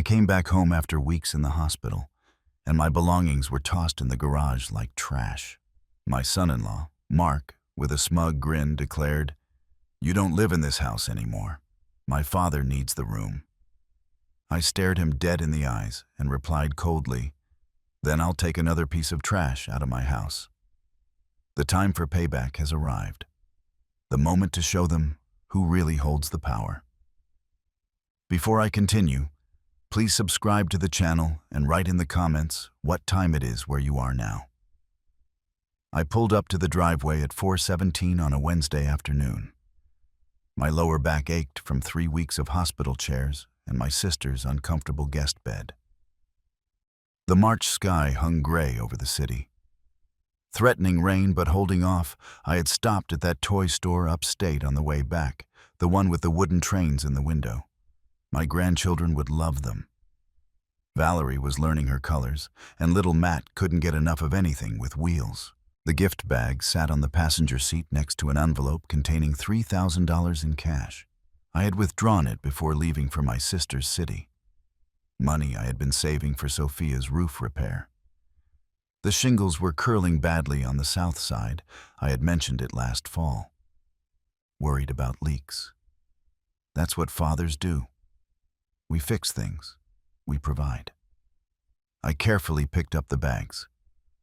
I came back home after weeks in the hospital, and my belongings were tossed in the garage like trash. My son-in-law, Mark, with a smug grin, declared, "You don't live in this house anymore. My father needs the room." I stared him dead in the eyes and replied coldly, "Then I'll take another piece of trash out of my house." The time for payback has arrived. The moment to show them who really holds the power. Before I continue, please subscribe to the channel and write in the comments what time it is where you are now. I pulled up to the driveway at 4:17 on a Wednesday afternoon. My lower back ached from 3 weeks of hospital chairs and my sister's uncomfortable guest bed. The March sky hung gray over the city. Threatening rain but holding off, I had stopped at that toy store upstate on the way back, the one with the wooden trains in the window. My grandchildren would love them. Valerie was learning her colors, and little Matt couldn't get enough of anything with wheels. The gift bag sat on the passenger seat next to an envelope containing $3,000 in cash. I had withdrawn it before leaving for my sister's city. Money I had been saving for Sophia's roof repair. The shingles were curling badly on the south side. I had mentioned it last fall. Worried about leaks. That's what fathers do. We fix things. We provide. I carefully picked up the bags.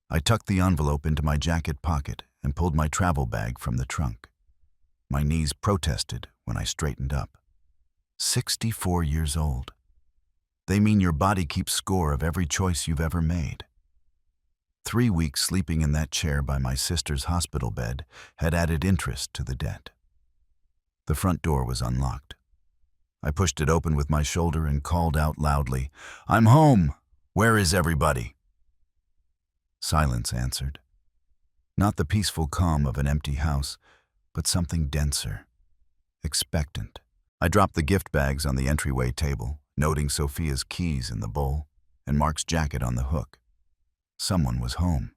I tucked the envelope into my jacket pocket and pulled my travel bag from the trunk. My knees protested when I straightened up. 64 years old. They mean your body keeps score of every choice you've ever made. 3 weeks sleeping in that chair by my sister's hospital bed had added interest to the debt. The front door was unlocked. I pushed it open with my shoulder and called out loudly, "I'm home! Where is everybody?" Silence answered. Not the peaceful calm of an empty house, but something denser, expectant. I dropped the gift bags on the entryway table, noting Sophia's keys in the bowl and Mark's jacket on the hook. Someone was home.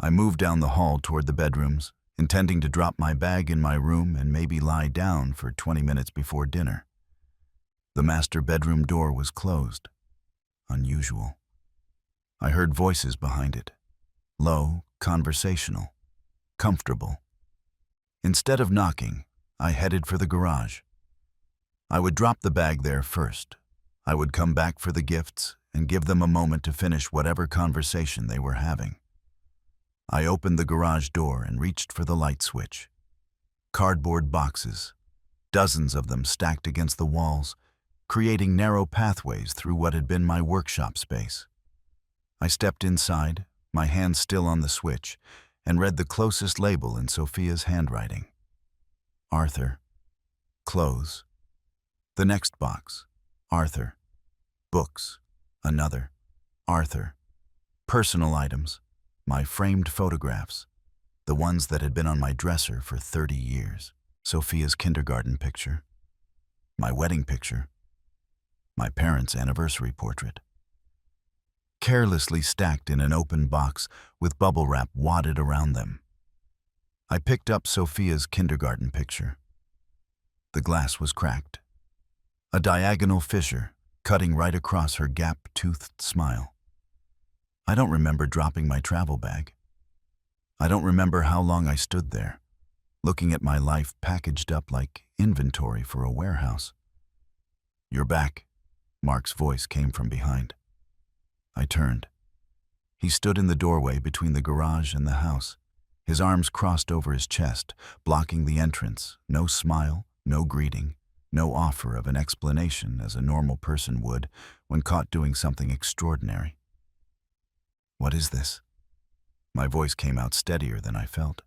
I moved down the hall toward the bedrooms, intending to drop my bag in my room and maybe lie down for 20 minutes before dinner. The master bedroom door was closed. Unusual. I heard voices behind it. Low, conversational, comfortable. Instead of knocking, I headed for the garage. I would drop the bag there first. I would come back for the gifts and give them a moment to finish whatever conversation they were having. I opened the garage door and reached for the light switch. Cardboard boxes, dozens of them stacked against the walls, creating narrow pathways through what had been my workshop space. I stepped inside, my hand still on the switch, and read the closest label in Sophia's handwriting. Arthur. Clothes. The next box. Arthur. Books. Another. Arthur. Personal items. My framed photographs. The ones that had been on my dresser for 30 years. Sophia's kindergarten picture. My wedding picture. My parents' anniversary portrait. Carelessly stacked in an open box with bubble wrap wadded around them. I picked up Sophia's kindergarten picture. The glass was cracked. A diagonal fissure cutting right across her gap-toothed smile. I don't remember dropping my travel bag. I don't remember how long I stood there, looking at my life packaged up like inventory for a warehouse. "You're back," Mark's voice came from behind. I turned. He stood in the doorway between the garage and the house, his arms crossed over his chest, blocking the entrance. No smile, no greeting, no offer of an explanation as a normal person would when caught doing something extraordinary. "What is this?" My voice came out steadier than I felt.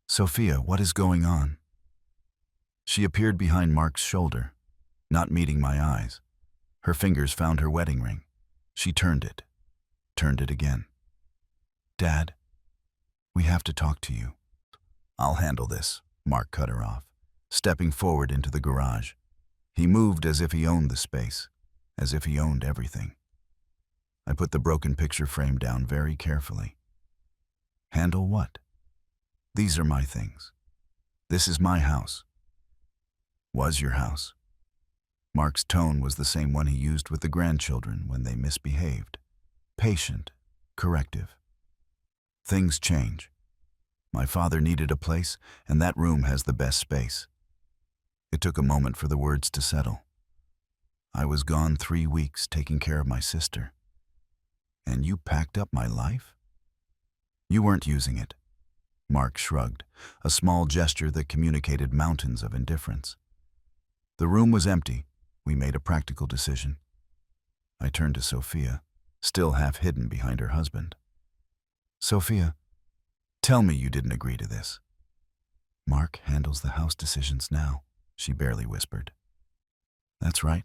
"Sophia, what is going on?" She appeared behind Mark's shoulder, not meeting my eyes. Her fingers found her wedding ring. She turned it again. "Dad, we have to talk to you." "I'll handle this," Mark cut her off, stepping forward into the garage. He moved as if he owned the space, as if he owned everything. I put the broken picture frame down very carefully. "Handle what?" "These are my things. This is my house. Was your house. Mark's tone was the same one he used with the grandchildren when they misbehaved. Patient, corrective. Things change. My father needed a place, and that room has the best space. It took a moment for the words to settle. I was gone 3 weeks taking care of my sister. And you packed up my life? You weren't using it. Mark shrugged, a small gesture that communicated mountains of indifference. The room was empty. We made a practical decision. I turned to Sophia, still half hidden behind her husband. Sophia, tell me you didn't agree to this. Mark handles the house decisions now, she barely whispered. That's right.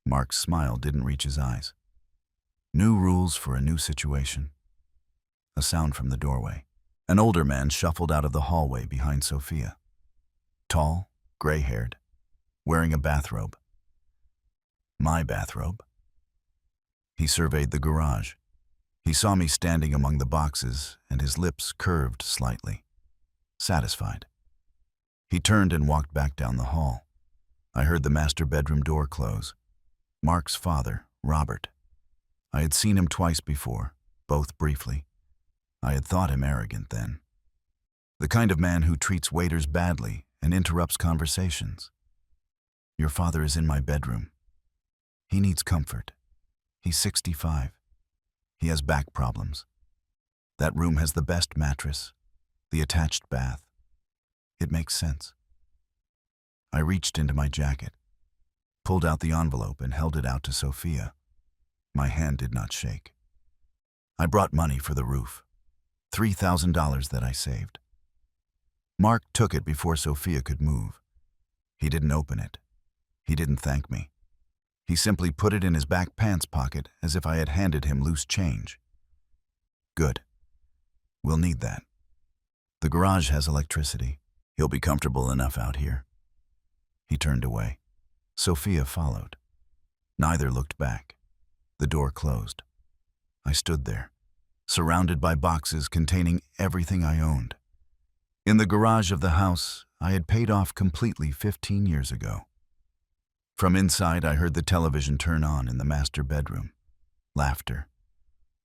Mark's smile didn't reach his eyes. New rules for a new situation. A sound from the doorway. An older man shuffled out of the hallway behind Sophia. Tall, gray-haired, wearing a bathrobe. My bathrobe. He surveyed the garage. He saw me standing among the boxes, and his lips curved slightly. Satisfied. He turned and walked back down the hall. I heard the master bedroom door close. Mark's father, Robert. I had seen him twice before, both briefly. I had thought him arrogant then. The kind of man who treats waiters badly and interrupts conversations. Your father is in my bedroom. He needs comfort. He's 65. He has back problems. That room has the best mattress, the attached bath. It makes sense. I reached into my jacket, pulled out the envelope and held it out to Sophia. My hand did not shake. I brought money for the roof, $3,000 that I saved. Mark took it before Sophia could move. He didn't open it. He didn't thank me. He simply put it in his back pants pocket as if I had handed him loose change. Good. We'll need that. The garage has electricity. He'll be comfortable enough out here. He turned away. Sophia followed. Neither looked back. The door closed. I stood there, surrounded by boxes containing everything I owned. In the garage of the house I had paid off completely 15 years ago. From inside, I heard the television turn on in the master bedroom. Laughter.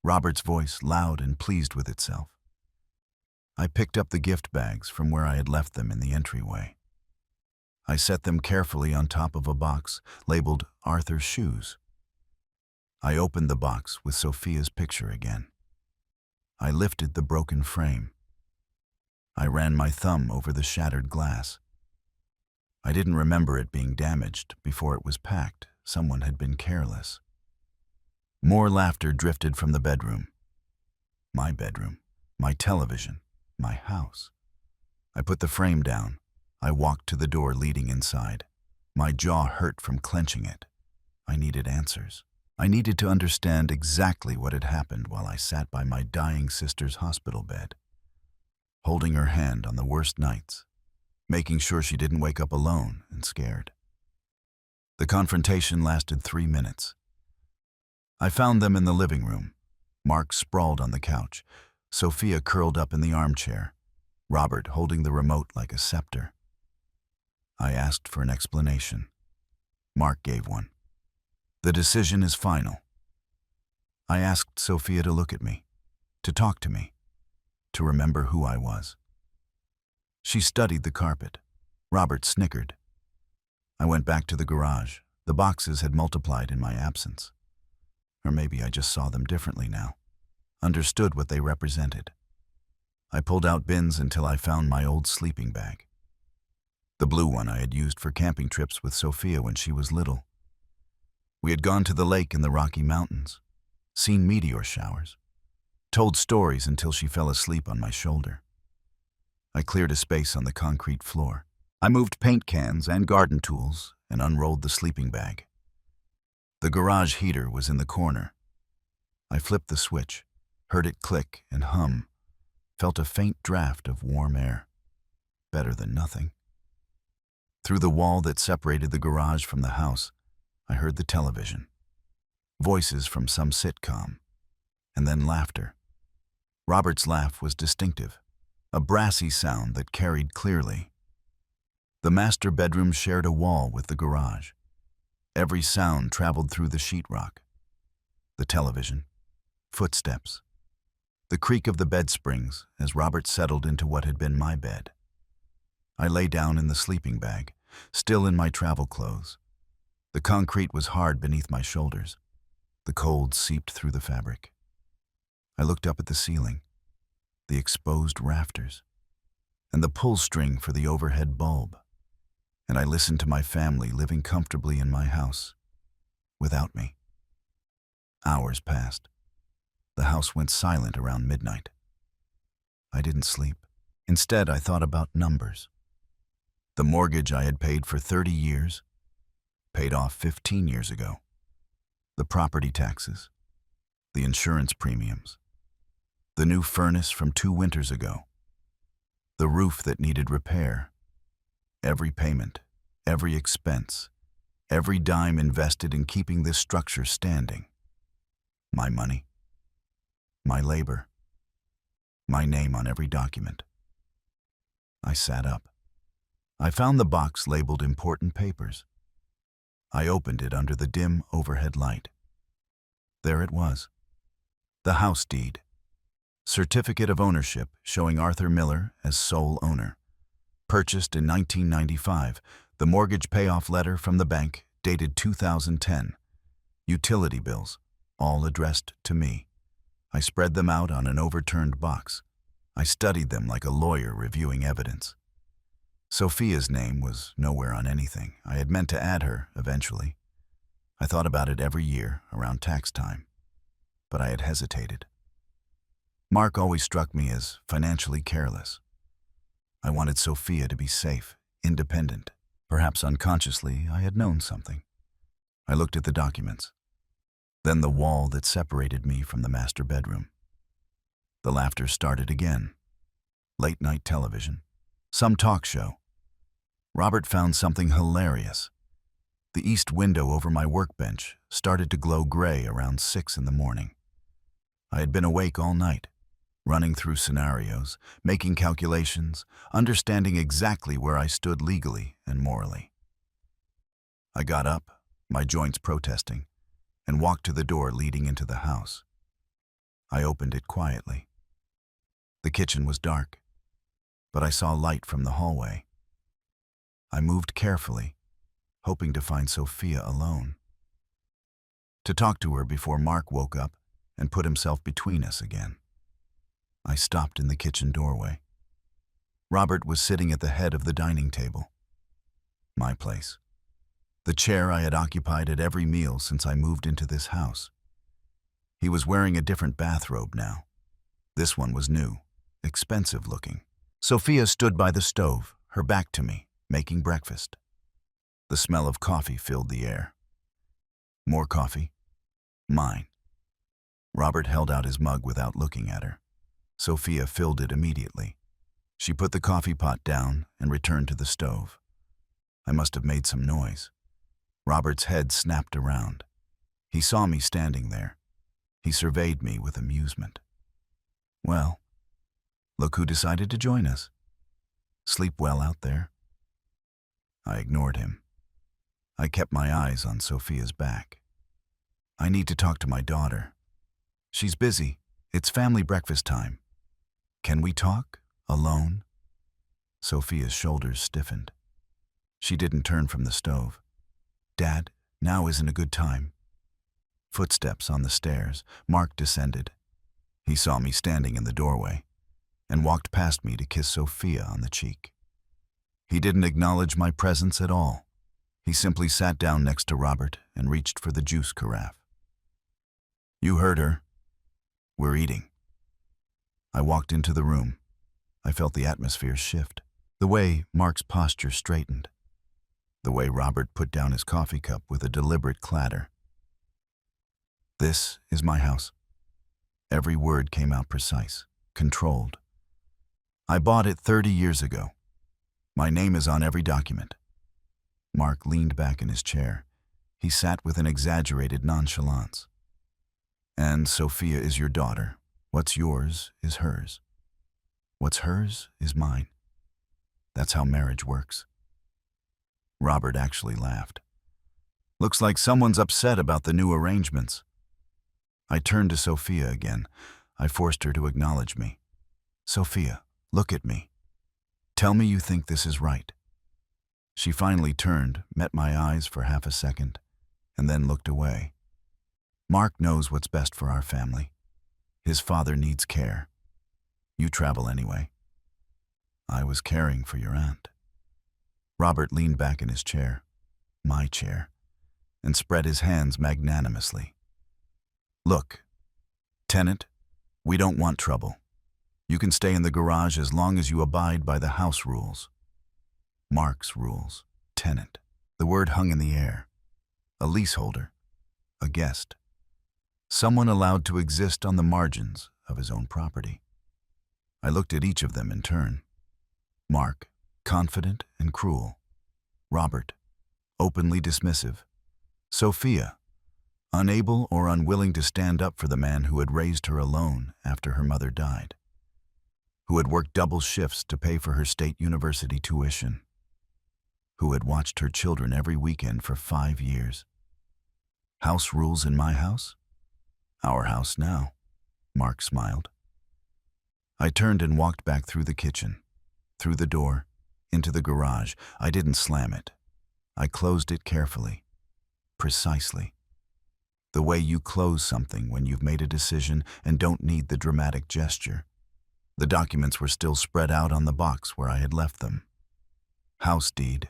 Robert's voice loud and pleased with itself. I picked up the gift bags from where I had left them in the entryway. I set them carefully on top of a box labeled Arthur's Shoes. I opened the box with Sophia's picture again. I lifted the broken frame. I ran my thumb over the shattered glass. I didn't remember it being damaged before it was packed. Someone had been careless. More laughter drifted from the bedroom. My bedroom, my television, my house. I put the frame down. I walked to the door leading inside. My jaw hurt from clenching it. I needed answers. I needed to understand exactly what had happened while I sat by my dying sister's hospital bed, holding her hand on the worst nights, making sure she didn't wake up alone and scared. The confrontation lasted 3 minutes. I found them in the living room. Mark sprawled on the couch, Sophia curled up in the armchair, Robert holding the remote like a scepter. I asked for an explanation. Mark gave one. The decision is final. I asked Sophia to look at me, to talk to me, to remember who I was. She studied the carpet. Robert snickered. I went back to the garage. The boxes had multiplied in my absence. Or maybe I just saw them differently now, understood what they represented. I pulled out bins until I found my old sleeping bag. The blue one I had used for camping trips with Sophia when she was little. We had gone to the lake in the Rocky Mountains, seen meteor showers, told stories until she fell asleep on my shoulder. I cleared a space on the concrete floor. I moved paint cans and garden tools and unrolled the sleeping bag. The garage heater was in the corner. I flipped the switch, heard it click and hum, felt a faint draft of warm air. Better than nothing. Through the wall that separated the garage from the house, I heard the television. Voices from some sitcom, and then laughter. Robert's laugh was distinctive, a brassy sound that carried clearly. The master bedroom shared a wall with the garage. Every sound traveled through the sheetrock. The television, footsteps, the creak of the bed springs as Robert settled into what had been my bed. I lay down in the sleeping bag, still in my travel clothes. The concrete was hard beneath my shoulders. The cold seeped through the fabric. I looked up at the ceiling, the exposed rafters, and the pull string for the overhead bulb, and I listened to my family living comfortably in my house, without me. Hours passed. The house went silent around midnight. I didn't sleep. Instead, I thought about numbers. The mortgage I had paid for 30 years, paid off 15 years ago. The property taxes, the insurance premiums, the new furnace from 2 winters ago, the roof that needed repair, every payment, every expense, every dime invested in keeping this structure standing. My money, my labor, my name on every document. I sat up. I found the box labeled important papers. I opened it under the dim overhead light. There it was. The house deed. Certificate of ownership showing Arthur Miller as sole owner. Purchased in 1995. The mortgage payoff letter from the bank dated 2010. Utility bills, all addressed to me. I spread them out on an overturned box. I studied them like a lawyer reviewing evidence. Sophia's name was nowhere on anything. I had meant to add her eventually. I thought about it every year around tax time, but I had hesitated. Mark always struck me as financially careless. I wanted Sophia to be safe, independent. Perhaps unconsciously, I had known something. I looked at the documents, then the wall that separated me from the master bedroom. The laughter started again. Late-night television, some talk show. Robert found something hilarious. The east window over my workbench started to glow gray around 6 in the morning. I had been awake all night, running through scenarios, making calculations, understanding exactly where I stood legally and morally. I got up, my joints protesting, and walked to the door leading into the house. I opened it quietly. The kitchen was dark, but I saw light from the hallway. I moved carefully, hoping to find Sophia alone. To talk to her before Mark woke up and put himself between us again. I stopped in the kitchen doorway. Robert was sitting at the head of the dining table. My place. The chair I had occupied at every meal since I moved into this house. He was wearing a different bathrobe now. This one was new, expensive looking. Sophia stood by the stove, her back to me, making breakfast. The smell of coffee filled the air. More coffee? Mine. Robert held out his mug without looking at her. Sophia filled it immediately. She put the coffee pot down and returned to the stove. I must have made some noise. Robert's head snapped around. He saw me standing there. He surveyed me with amusement. Well, look who decided to join us. Sleep well out there? I ignored him. I kept my eyes on Sophia's back. I need to talk to my daughter. She's busy. It's family breakfast time. Can we talk? Alone? Sophia's shoulders stiffened. She didn't turn from the stove. Dad, now isn't a good time. Footsteps on the stairs. Mark descended. He saw me standing in the doorway and walked past me to kiss Sophia on the cheek. He didn't acknowledge my presence at all. He simply sat down next to Robert and reached for the juice carafe. You heard her. We're eating. I walked into the room. I felt the atmosphere shift. The way Mark's posture straightened. The way Robert put down his coffee cup with a deliberate clatter. This is my house. Every word came out precise, controlled. I bought it 30 years ago. My name is on every document. Mark leaned back in his chair. He sat with an exaggerated nonchalance. And Sophia is your daughter. What's yours is hers. What's hers is mine. That's how marriage works. Robert actually laughed. Looks like someone's upset about the new arrangements. I turned to Sophia again. I forced her to acknowledge me. Sophia, look at me. Tell me you think this is right. She finally turned, met my eyes for half a second, and then looked away. Mark knows what's best for our family. His father needs care. You travel anyway. I was caring for your aunt. Robert leaned back in his chair, my chair, and spread his hands magnanimously. Look, tenant, we don't want trouble. You can stay in the garage as long as you abide by the house rules. Mark's rules. Tenant. The word hung in the air. A leaseholder. A guest. Someone allowed to exist on the margins of his own property. I looked at each of them in turn. Mark, confident and cruel. Robert, openly dismissive. Sophia, unable or unwilling to stand up for the man who had raised her alone after her mother died, who had worked double shifts to pay for her state university tuition, who had watched her children every weekend for 5 years. House rules in my house? Our house now, Mark smiled. I turned and walked back through the kitchen, through the door, into the garage. I didn't slam it. I closed it carefully, precisely. The way you close something when you've made a decision and don't need the dramatic gesture. The documents were still spread out on the box where I had left them. House deed,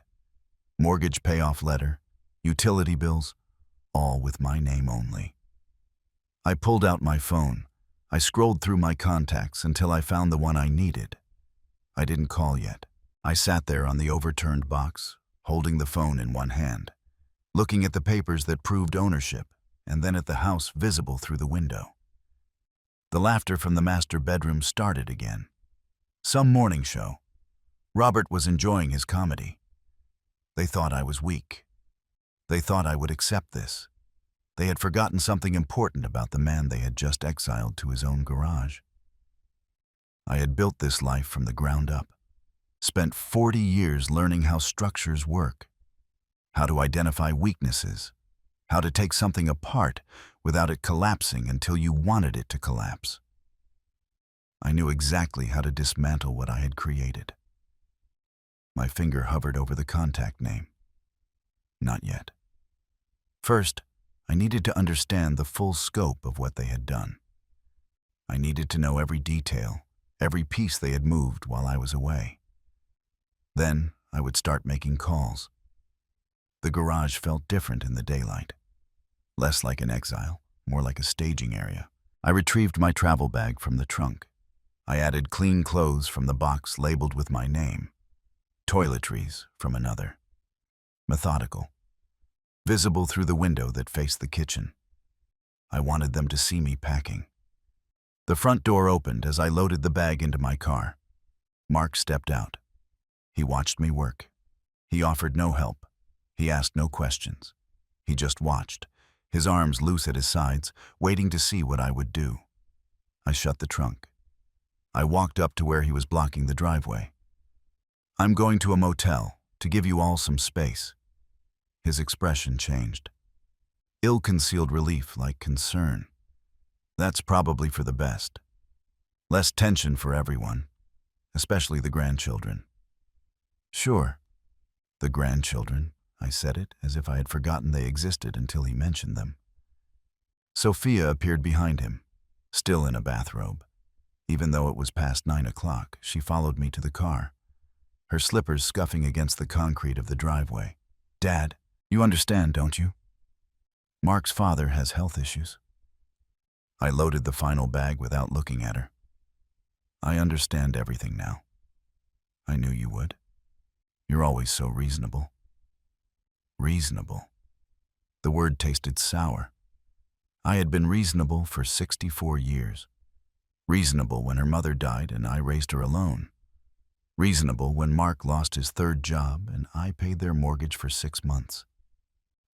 mortgage payoff letter, utility bills, all with my name only. I pulled out my phone. I scrolled through my contacts until I found the one I needed. I didn't call yet. I sat there on the overturned box, holding the phone in one hand, looking at the papers that proved ownership, and then at the house visible through the window. The laughter from the master bedroom started again. Some morning show. Robert was enjoying his comedy. They thought I was weak. They thought I would accept this. They had forgotten something important about the man they had just exiled to his own garage. I had built this life from the ground up, spent 40 years learning how structures work, how to identify weaknesses, how to take something apart without it collapsing until you wanted it to collapse. I knew exactly how to dismantle what I had created. My finger hovered over the contact name. Not yet. First, I needed to understand the full scope of what they had done. I needed to know every detail, every piece they had moved while I was away. Then I would start making calls. The garage felt different in the daylight. Less like an exile, more like a staging area. I retrieved my travel bag from the trunk. I added clean clothes from the box labeled with my name. Toiletries from another. Methodical. Visible through the window that faced the kitchen. I wanted them to see me packing. The front door opened as I loaded the bag into my car. Mark stepped out. He watched me work. He offered no help. He asked no questions. He just watched, his arms loose at his sides, waiting to see what I would do. I shut the trunk. I walked up to where he was blocking the driveway. I'm going to a motel to give you all some space. His expression changed. Ill-concealed relief, like concern. That's probably for the best. Less tension for everyone, especially the grandchildren. Sure, the grandchildren. I said it as if I had forgotten they existed until he mentioned them. Sophia appeared behind him, still in a bathrobe. Even though it was past 9 o'clock, she followed me to the car, her slippers scuffing against the concrete of the driveway. Dad, you understand, don't you? Mark's father has health issues. I loaded the final bag without looking at her. I understand everything now. I knew you would. You're always so reasonable. Reasonable. The word tasted sour. I had been reasonable for 64 years. Reasonable when her mother died and I raised her alone. Reasonable when Mark lost his third job and I paid their mortgage for 6 months.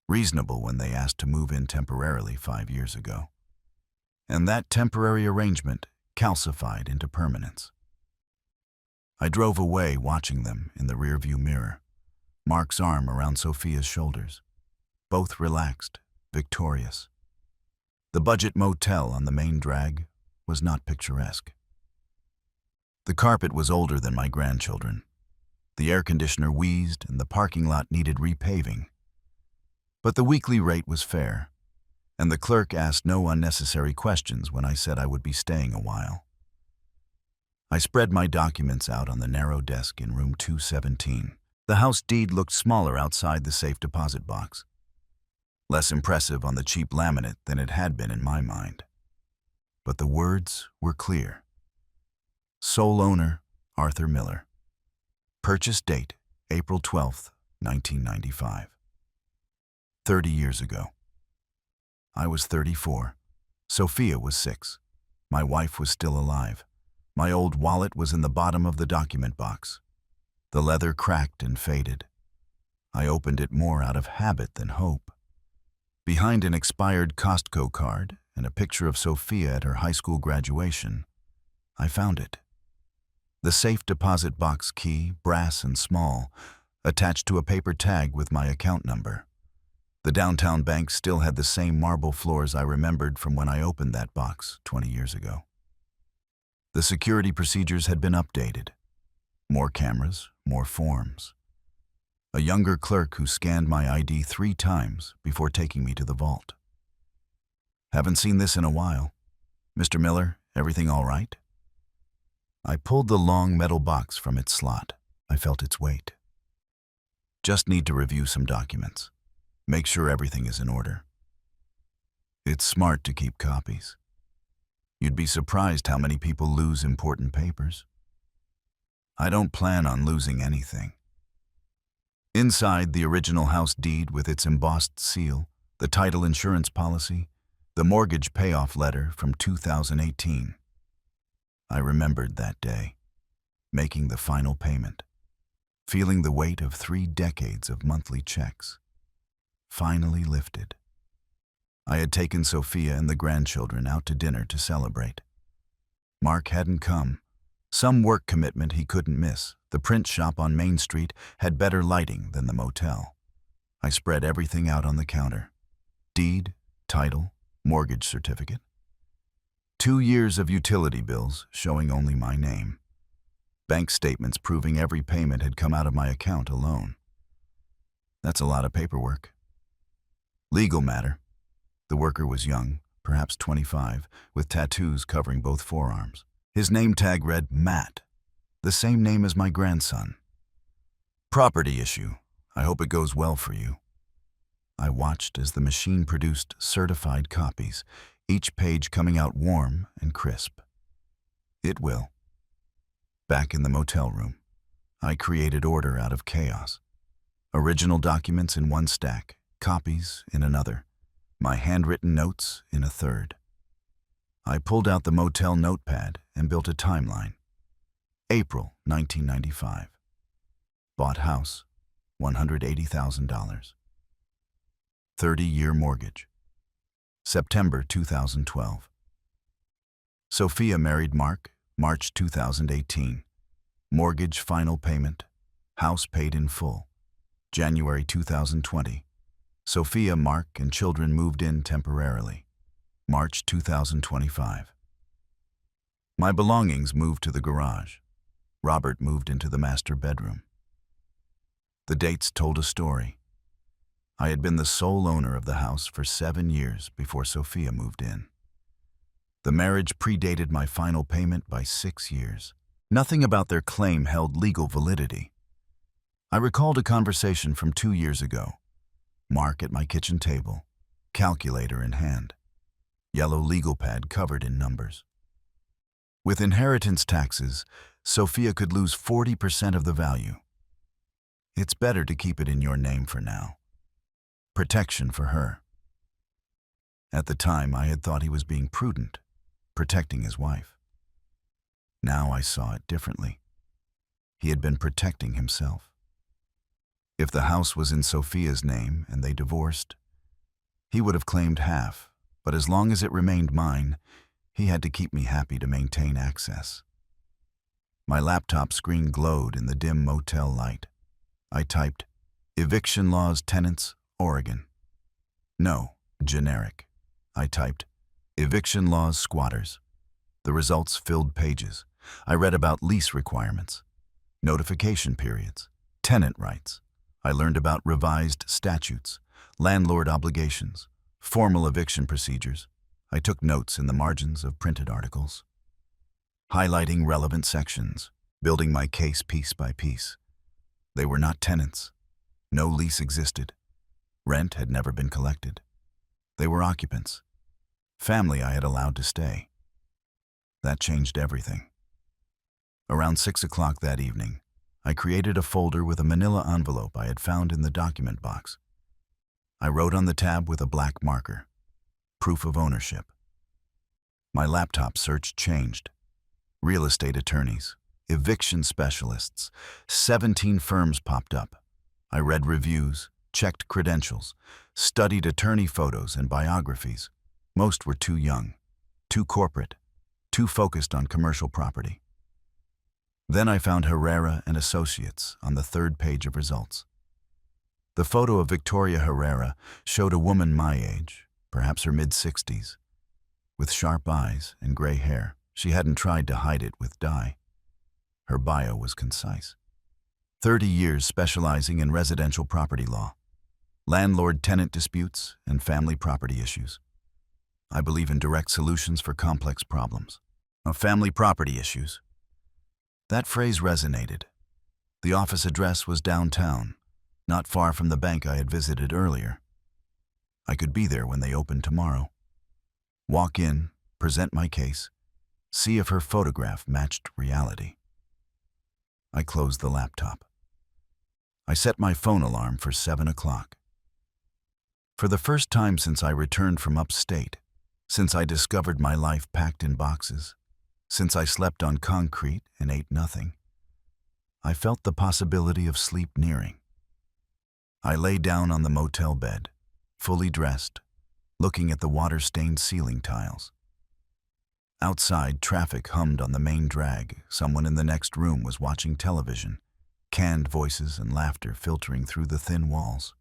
Reasonable when they asked to move in temporarily 5 years ago. And that temporary arrangement calcified into permanence. I drove away watching them in the rearview mirror, Mark's arm around Sophia's shoulders. both relaxed, victorious. The budget motel on the main drag was not picturesque. The carpet was older than my grandchildren. The air conditioner wheezed and the parking lot needed repaving. But the weekly rate was fair, and the clerk asked no unnecessary questions when I said I would be staying a while. I spread my documents out on the narrow desk in room 217. The house deed looked smaller outside the safe deposit box, less impressive on the cheap laminate than it had been in my mind. But the words were clear. Sole owner, Arthur Miller. Purchase date, April 12th, 1995. 30 years ago. I was 34. Sophia was 6. My wife was still alive. My old wallet was in the bottom of the document box. The leather cracked and faded. I opened it more out of habit than hope. Behind an expired Costco card and a picture of Sophia at her high school graduation, I found it. The safe deposit box key, brass and small, attached to a paper tag with my account number. The downtown bank still had the same marble floors I remembered from when I opened that box 20 years ago. The security procedures had been updated. More cameras, more forms. A younger clerk who scanned my ID 3 times before taking me to the vault. Haven't seen this in a while. Mr. Miller, everything all right? I pulled the long metal box from its slot. I felt its weight. Just need to review some documents. Make sure everything is in order. It's smart to keep copies. You'd be surprised how many people lose important papers. I don't plan on losing anything. Inside, the original house deed with its embossed seal, the title insurance policy, the mortgage payoff letter from 2018. I remembered that day, making the final payment, feeling the weight of 3 decades of monthly checks, finally lifted. I had taken Sophia and the grandchildren out to dinner to celebrate. Mark hadn't come. Some work commitment he couldn't miss. The print shop on Main Street had better lighting than the motel. I spread everything out on the counter. Deed, title, mortgage certificate. 2 years of utility bills showing only my name. Bank statements proving every payment had come out of my account alone. That's a lot of paperwork. Legal matter. The worker was young, perhaps 25, with tattoos covering both forearms. His name tag read Matt, the same name as my grandson. Property issue. I hope it goes well for you. I watched as the machine produced certified copies, each page coming out warm and crisp. It will. Back in the motel room, I created order out of chaos. Original documents in one stack, copies in another, my handwritten notes in a third. I pulled out the motel notepad and built a timeline. April 1995. Bought house, $180,000. 30-year mortgage. September 2012. Sophia married Mark, March 2018. Mortgage final payment. House paid in full. January 2020. Sophia, Mark, and children moved in temporarily. March 2025. My belongings moved to the garage. Robert moved into the master bedroom. The dates told a story. I had been the sole owner of the house for 7 years before Sophia moved in. The marriage predated my final payment by 6 years. Nothing about their claim held legal validity. I recalled a conversation from 2 years ago. Mark at my kitchen table, calculator in hand, yellow legal pad covered in numbers. With inheritance taxes, Sophia could lose 40% of the value. It's better to keep it in your name for now. Protection for her. At the time, I had thought he was being prudent, protecting his wife. Now I saw it differently. He had been protecting himself. If the house was in Sophia's name and they divorced, he would have claimed half, but as long as it remained mine, he had to keep me happy to maintain access. My laptop screen glowed in the dim motel light. I typed, "Eviction laws, tenants, Oregon." No, generic. I typed, eviction laws, squatters. The results filled pages. I read about lease requirements, notification periods, tenant rights. I learned about revised statutes, landlord obligations, formal eviction procedures. I took notes in the margins of printed articles, highlighting relevant sections, building my case piece by piece. They were not tenants. No lease existed. Rent had never been collected. They were occupants. Family I had allowed to stay. That changed everything. Around 6 o'clock that evening, I created a folder with a manila envelope I had found in the document box. I wrote on the tab with a black marker, proof of ownership. My laptop search changed. Real estate attorneys, eviction specialists, 17 firms popped up. I read reviews, checked credentials, studied attorney photos and biographies. Most were too young, too corporate, too focused on commercial property. Then I found Herrera and Associates on the 3rd page of results. The photo of Victoria Herrera showed a woman my age, perhaps her mid-60s, with sharp eyes and gray hair. She hadn't tried to hide it with dye. Her bio was concise. 30 years specializing in residential property law, landlord-tenant disputes, and family property issues. I believe in direct solutions for complex problems. Family property issues. That phrase resonated. The office address was downtown, not far from the bank I had visited earlier. I could be there when they opened tomorrow. Walk in, present my case, see if her photograph matched reality. I closed the laptop. I set my phone alarm for 7 o'clock. For the first time since I returned from upstate, since I discovered my life packed in boxes, since I slept on concrete and ate nothing, I felt the possibility of sleep nearing. I lay down on the motel bed, fully dressed, looking at the water-stained ceiling tiles. Outside, traffic hummed on the main drag. Someone in the next room was watching television, canned voices and laughter filtering through the thin walls.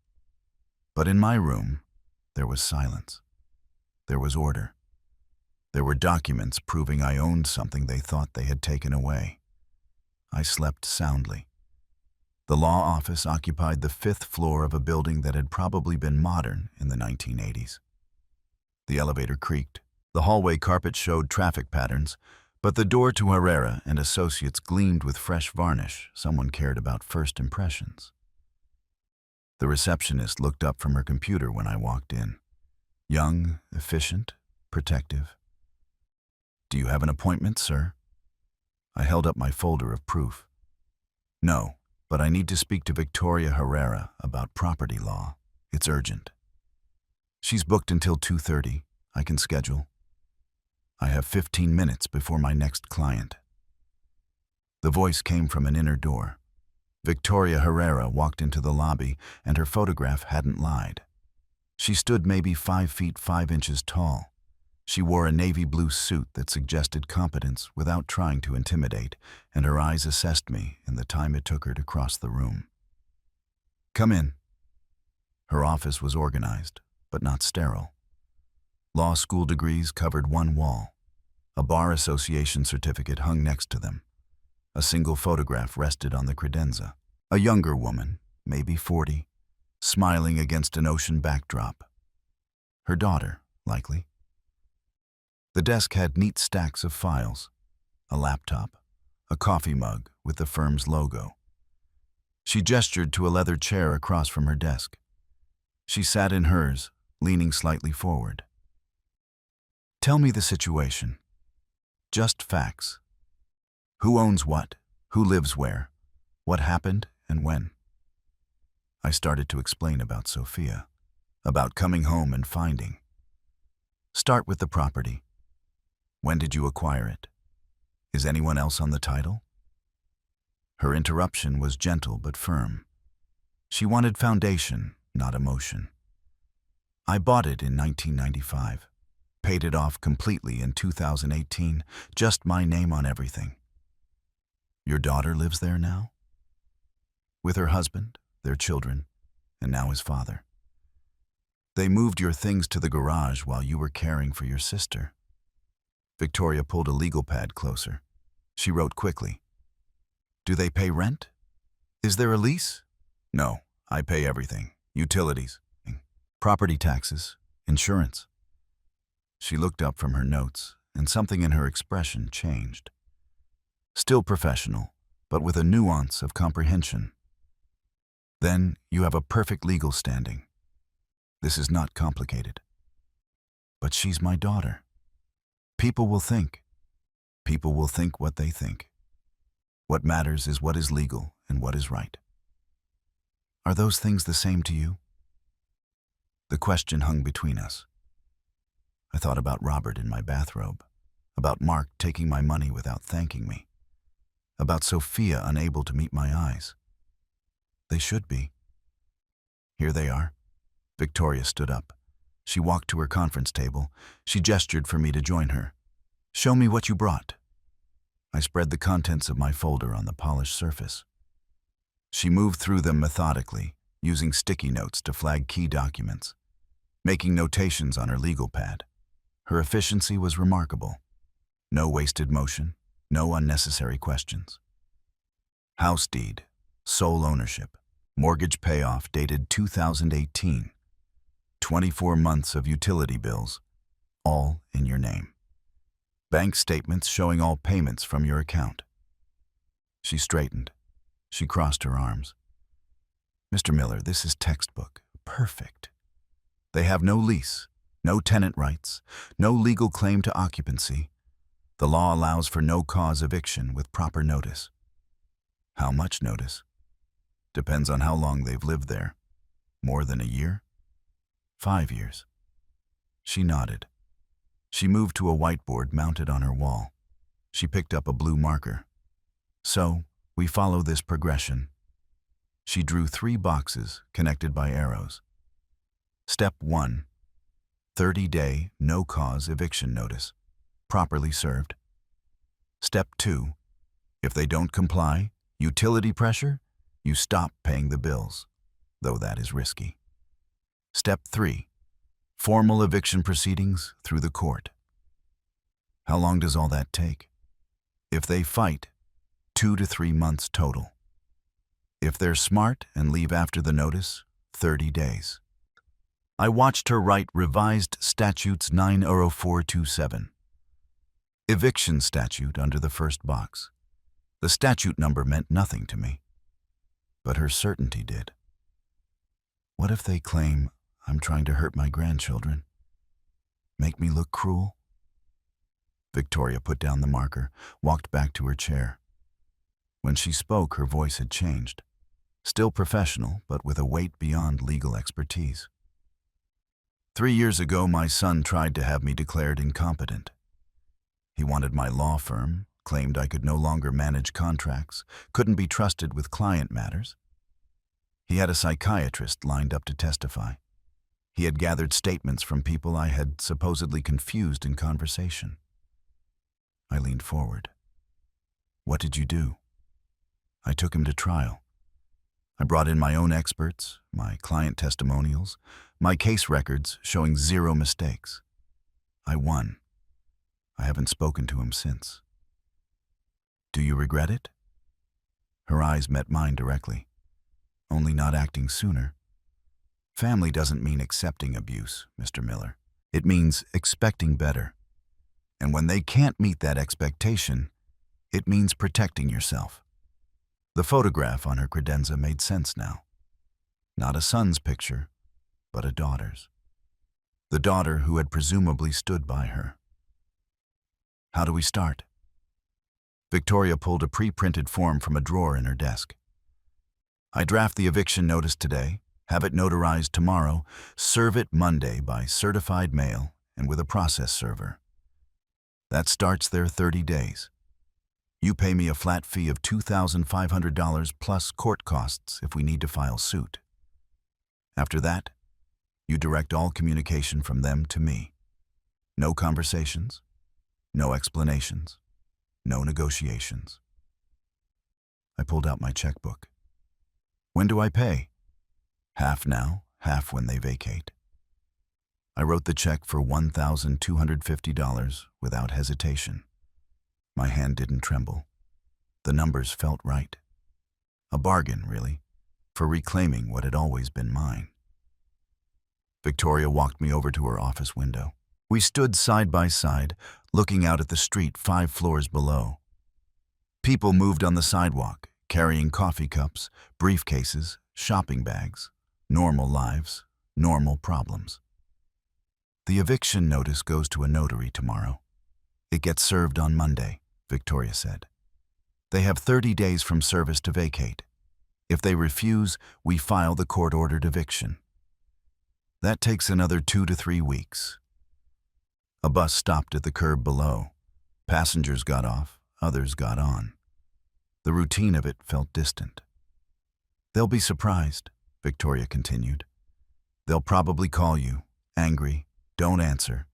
But in my room, there was silence. There was order. There were documents proving I owned something they thought they had taken away. I slept soundly. The law office occupied the 5th floor of a building that had probably been modern in the 1980s. The elevator creaked. The hallway carpet showed traffic patterns, but the door to Herrera and Associates gleamed with fresh varnish. Someone cared about first impressions. The receptionist looked up from her computer when I walked in. Young, efficient, protective. "Do you have an appointment, sir?" I held up my folder of proof. "No, but I need to speak to Victoria Herrera about property law. It's urgent." "She's booked until 2:30. I can schedule." "I have 15 minutes before my next client." The voice came from an inner door. Victoria Herrera walked into the lobby, and her photograph hadn't lied. She stood maybe 5 feet 5 inches tall. She wore a navy blue suit that suggested competence without trying to intimidate, and her eyes assessed me in the time it took her to cross the room. "Come in." Her office was organized, but not sterile. Law school degrees covered one wall. A bar association certificate hung next to them. A single photograph rested on the credenza. A younger woman, maybe 40, smiling against an ocean backdrop. Her daughter, likely. The desk had neat stacks of files, a laptop, a coffee mug with the firm's logo. She gestured to a leather chair across from her desk. She sat in hers, leaning slightly forward. "Tell me the situation. Just facts. Who owns what? Who lives where? What happened and when?" I started to explain about Sophia, about coming home and finding. "Start with the property. When did you acquire it? Is anyone else on the title?" Her interruption was gentle but firm. She wanted foundation, not emotion. "I bought it in 1995. Paid it off completely in 2018, just my name on everything." "Your daughter lives there now?" "With her husband, their children, and now his father." They moved your things to the garage while you were caring for your sister. Victoria pulled a legal pad closer. She wrote quickly. Do they pay rent? Is there a lease? No, I pay everything. Utilities, property taxes, insurance. She looked up from her notes, and something in her expression changed. Still professional, but with a nuance of comprehension. Then you have a perfect legal standing. This is not complicated. But she's my daughter. People will think. People will think what they think. What matters is what is legal and what is right. Are those things the same to you? The question hung between us. I thought about Robert in my bathrobe, about Mark taking my money without thanking me, about Sophia unable to meet my eyes. They should be. Here they are. Victoria stood up. She walked to her conference table. She gestured for me to join her. Show me what you brought. I spread the contents of my folder on the polished surface. She moved through them methodically, using sticky notes to flag key documents, making notations on her legal pad. Her efficiency was remarkable. No wasted motion, no unnecessary questions. House deed, sole ownership, mortgage payoff dated 2018, 24 months of utility bills, all in your name. Bank statements showing all payments from your account. She straightened. She crossed her arms. Mr. Miller, this is textbook. Perfect. They have no lease, no tenant rights, no legal claim to occupancy. The law allows for no-cause eviction with proper notice. How much notice? Depends on how long they've lived there. More than a year? 5 years. She nodded. She moved to a whiteboard mounted on her wall. She picked up a blue marker. So, we follow this progression. She drew 3 boxes connected by arrows. Step 1. 30-day, no-cause eviction notice. Properly served. Step 2. If they don't comply, utility pressure, you stop paying the bills, though that is risky. Step 3. Formal eviction proceedings through the court. How long does all that take? If they fight, 2 to 3 months total. If they're smart and leave after the notice, 30 days. I watched her write revised statutes 90427. Eviction statute under the first box. The statute number meant nothing to me, but her certainty did. What if they claim I'm trying to hurt my grandchildren? Make me look cruel? Victoria put down the marker, walked back to her chair. When she spoke, her voice had changed. Still professional, but with a weight beyond legal expertise. 3 years ago, my son tried to have me declared incompetent. He wanted my law firm, claimed I could no longer manage contracts, couldn't be trusted with client matters. He had a psychiatrist lined up to testify. He had gathered statements from people I had supposedly confused in conversation. I leaned forward. What did you do? I took him to trial. I brought in my own experts, my client testimonials, my case records showing 0 mistakes. I won. I haven't spoken to him since. Do you regret it? Her eyes met mine directly. Only not acting sooner. Family doesn't mean accepting abuse, Mr. Miller. It means expecting better. And when they can't meet that expectation, it means protecting yourself. The photograph on her credenza made sense now. Not a son's picture, but a daughter's. The daughter who had presumably stood by her. How do we start? Victoria pulled a pre-printed form from a drawer in her desk. I draft the eviction notice today, have it notarized tomorrow, serve it Monday by certified mail and with a process server. That starts their 30 days. You pay me a flat fee of $2,500 plus court costs if we need to file suit. After that, you direct all communication from them to me. No conversations, no explanations, no negotiations. I pulled out my checkbook. When do I pay? Half now, half when they vacate. I wrote the check for $1,250 without hesitation. My hand didn't tremble. The numbers felt right. A bargain, really, for reclaiming what had always been mine. Victoria walked me over to her office window. We stood side by side, looking out at the street 5 floors below. People moved on the sidewalk, carrying coffee cups, briefcases, shopping bags. Normal lives, normal problems. The eviction notice goes to a notary tomorrow. It gets served on Monday, Victoria said. They have 30 days from service to vacate. If they refuse, we file the court-ordered eviction. That takes another 2 to 3 weeks. A bus stopped at the curb below. Passengers got off, others got on. The routine of it felt distant. They'll be surprised, Victoria continued. They'll probably call you, angry, don't answer.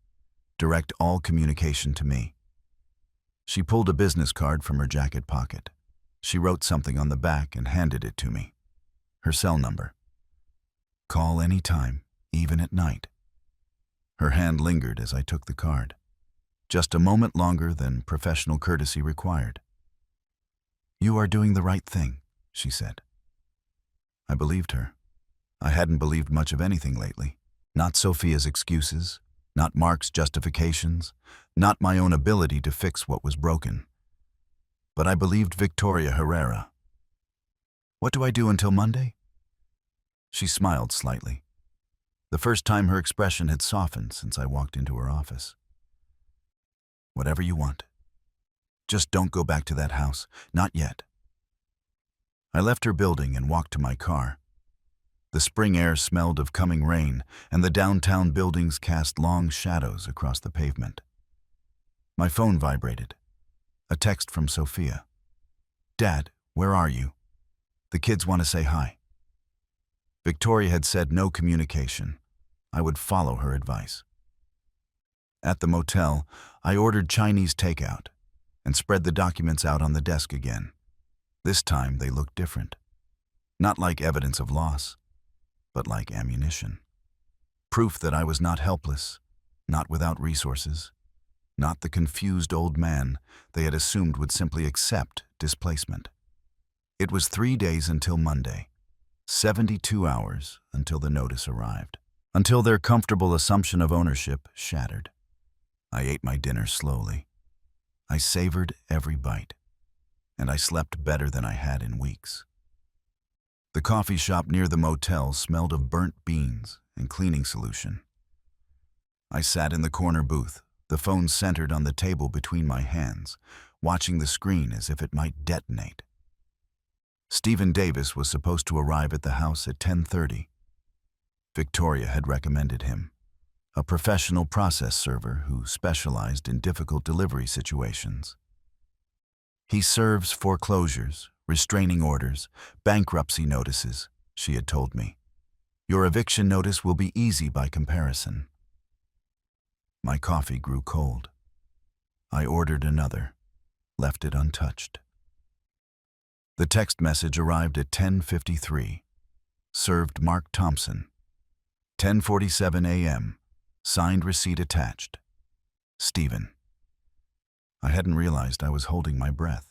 Direct all communication to me. She pulled a business card from her jacket pocket. She wrote something on the back and handed it to me. Her cell number. Call any time, even at night. Her hand lingered as I took the card. Just a moment longer than professional courtesy required. You are doing the right thing, she said. I believed her. I hadn't believed much of anything lately. Not Sophia's excuses, not Mark's justifications, not my own ability to fix what was broken. But I believed Victoria Herrera. What do I do until Monday? She smiled slightly. The first time her expression had softened since I walked into her office. Whatever you want. Just don't go back to that house. Not yet. I left her building and walked to my car. The spring air smelled of coming rain, and the downtown buildings cast long shadows across the pavement. My phone vibrated. A text from Sophia. Dad, where are you? The kids want to say hi. Victoria had said no communication. I would follow her advice. At the motel, I ordered Chinese takeout and spread the documents out on the desk again. This time they looked different. Not like evidence of loss, but like ammunition. Proof that I was not helpless, not without resources, not the confused old man they had assumed would simply accept displacement. It was 3 days until Monday, 72 hours until the notice arrived, until their comfortable assumption of ownership shattered. I ate my dinner slowly. I savored every bite, and I slept better than I had in weeks. The coffee shop near the motel smelled of burnt beans and cleaning solution. I sat in the corner booth, the phone centered on the table between my hands, watching the screen as if it might detonate. Stephen Davis was supposed to arrive at the house at 10:30. Victoria had recommended him, a professional process server who specialized in difficult delivery situations. He serves foreclosures, restraining orders, bankruptcy notices, she had told me. Your eviction notice will be easy by comparison. My coffee grew cold. I ordered another, left it untouched. The text message arrived at 10:53. Served Mark Thompson. 10:47 a.m. Signed receipt attached. Stephen. I hadn't realized I was holding my breath.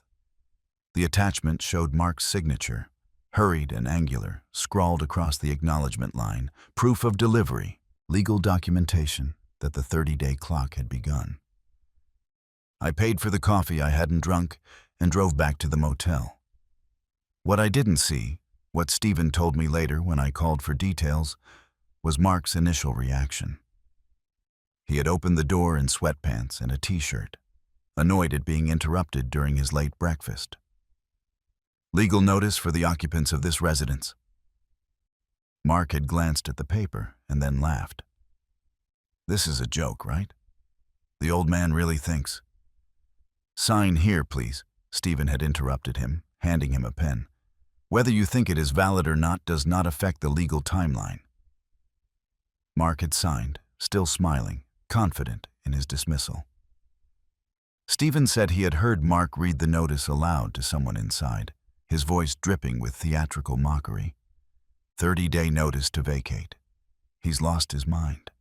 The attachment showed Mark's signature, hurried and angular, scrawled across the acknowledgement line, proof of delivery, legal documentation that the 30-day clock had begun. I paid for the coffee I hadn't drunk and drove back to the motel. What I didn't see, what Stephen told me later when I called for details, was Mark's initial reaction. He had opened the door in sweatpants and a t-shirt, annoyed at being interrupted during his late breakfast. Legal notice for the occupants of this residence. Mark had glanced at the paper and then laughed. This is a joke, right? The old man really thinks. Sign here, please, Stephen had interrupted him, handing him a pen. Whether you think it is valid or not does not affect the legal timeline. Mark had signed, still smiling, confident in his dismissal. Stephen said he had heard Mark read the notice aloud to someone inside, his voice dripping with theatrical mockery. 30-day notice to vacate. He's lost his mind.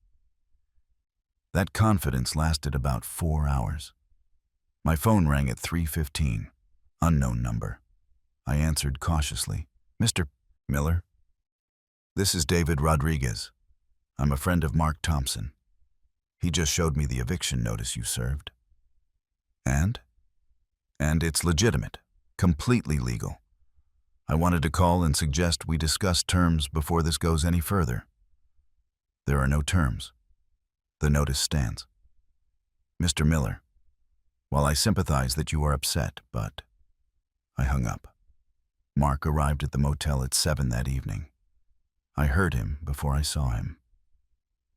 That confidence lasted about 4 hours. My phone rang at 3:15. Unknown number. I answered cautiously. Mr. Miller? This is David Rodriguez. I'm a friend of Mark Thompson. He just showed me the eviction notice you served. And? And it's legitimate. Completely legal. I wanted to call and suggest we discuss terms before this goes any further. There are no terms. The notice stands. Mr. Miller, while I sympathize that you are upset, but I hung up. Mark arrived at the motel at 7 that evening. I heard him before I saw him.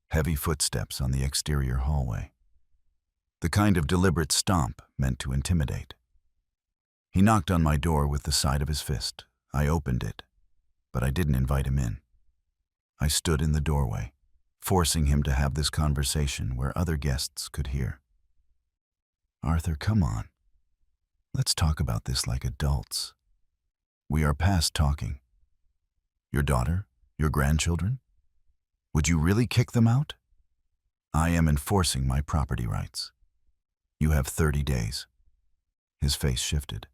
Heavy footsteps on the exterior hallway. The kind of deliberate stomp meant to intimidate. He knocked on my door with the side of his fist. I opened it, but I didn't invite him in. I stood in the doorway, forcing him to have this conversation where other guests could hear. Arthur, come on. Let's talk about this like adults. We are past talking. Your daughter? Your grandchildren? Would you really kick them out? I am enforcing my property rights. You have 30 days. His face shifted.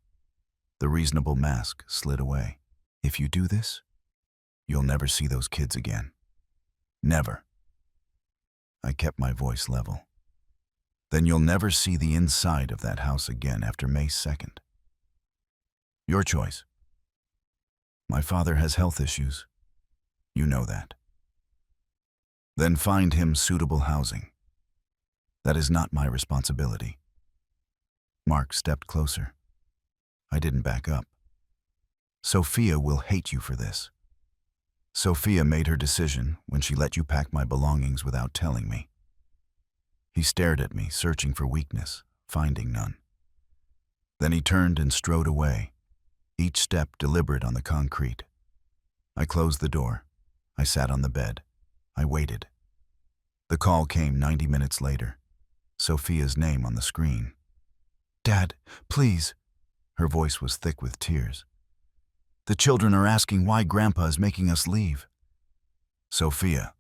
The reasonable mask slid away. If you do this, you'll never see those kids again. Never. I kept my voice level. Then you'll never see the inside of that house again after May 2nd. Your choice. My father has health issues. You know that. Then find him suitable housing. That is not my responsibility. Mark stepped closer. I didn't back up. Sophia will hate you for this. Sophia made her decision when she let you pack my belongings without telling me. He stared at me, searching for weakness, finding none. Then he turned and strode away, each step deliberate on the concrete. I closed the door. I sat on the bed. I waited. The call came 90 minutes later. Sophia's name on the screen. Dad, please. Her voice was thick with tears. The children are asking why Grandpa is making us leave. Sophia,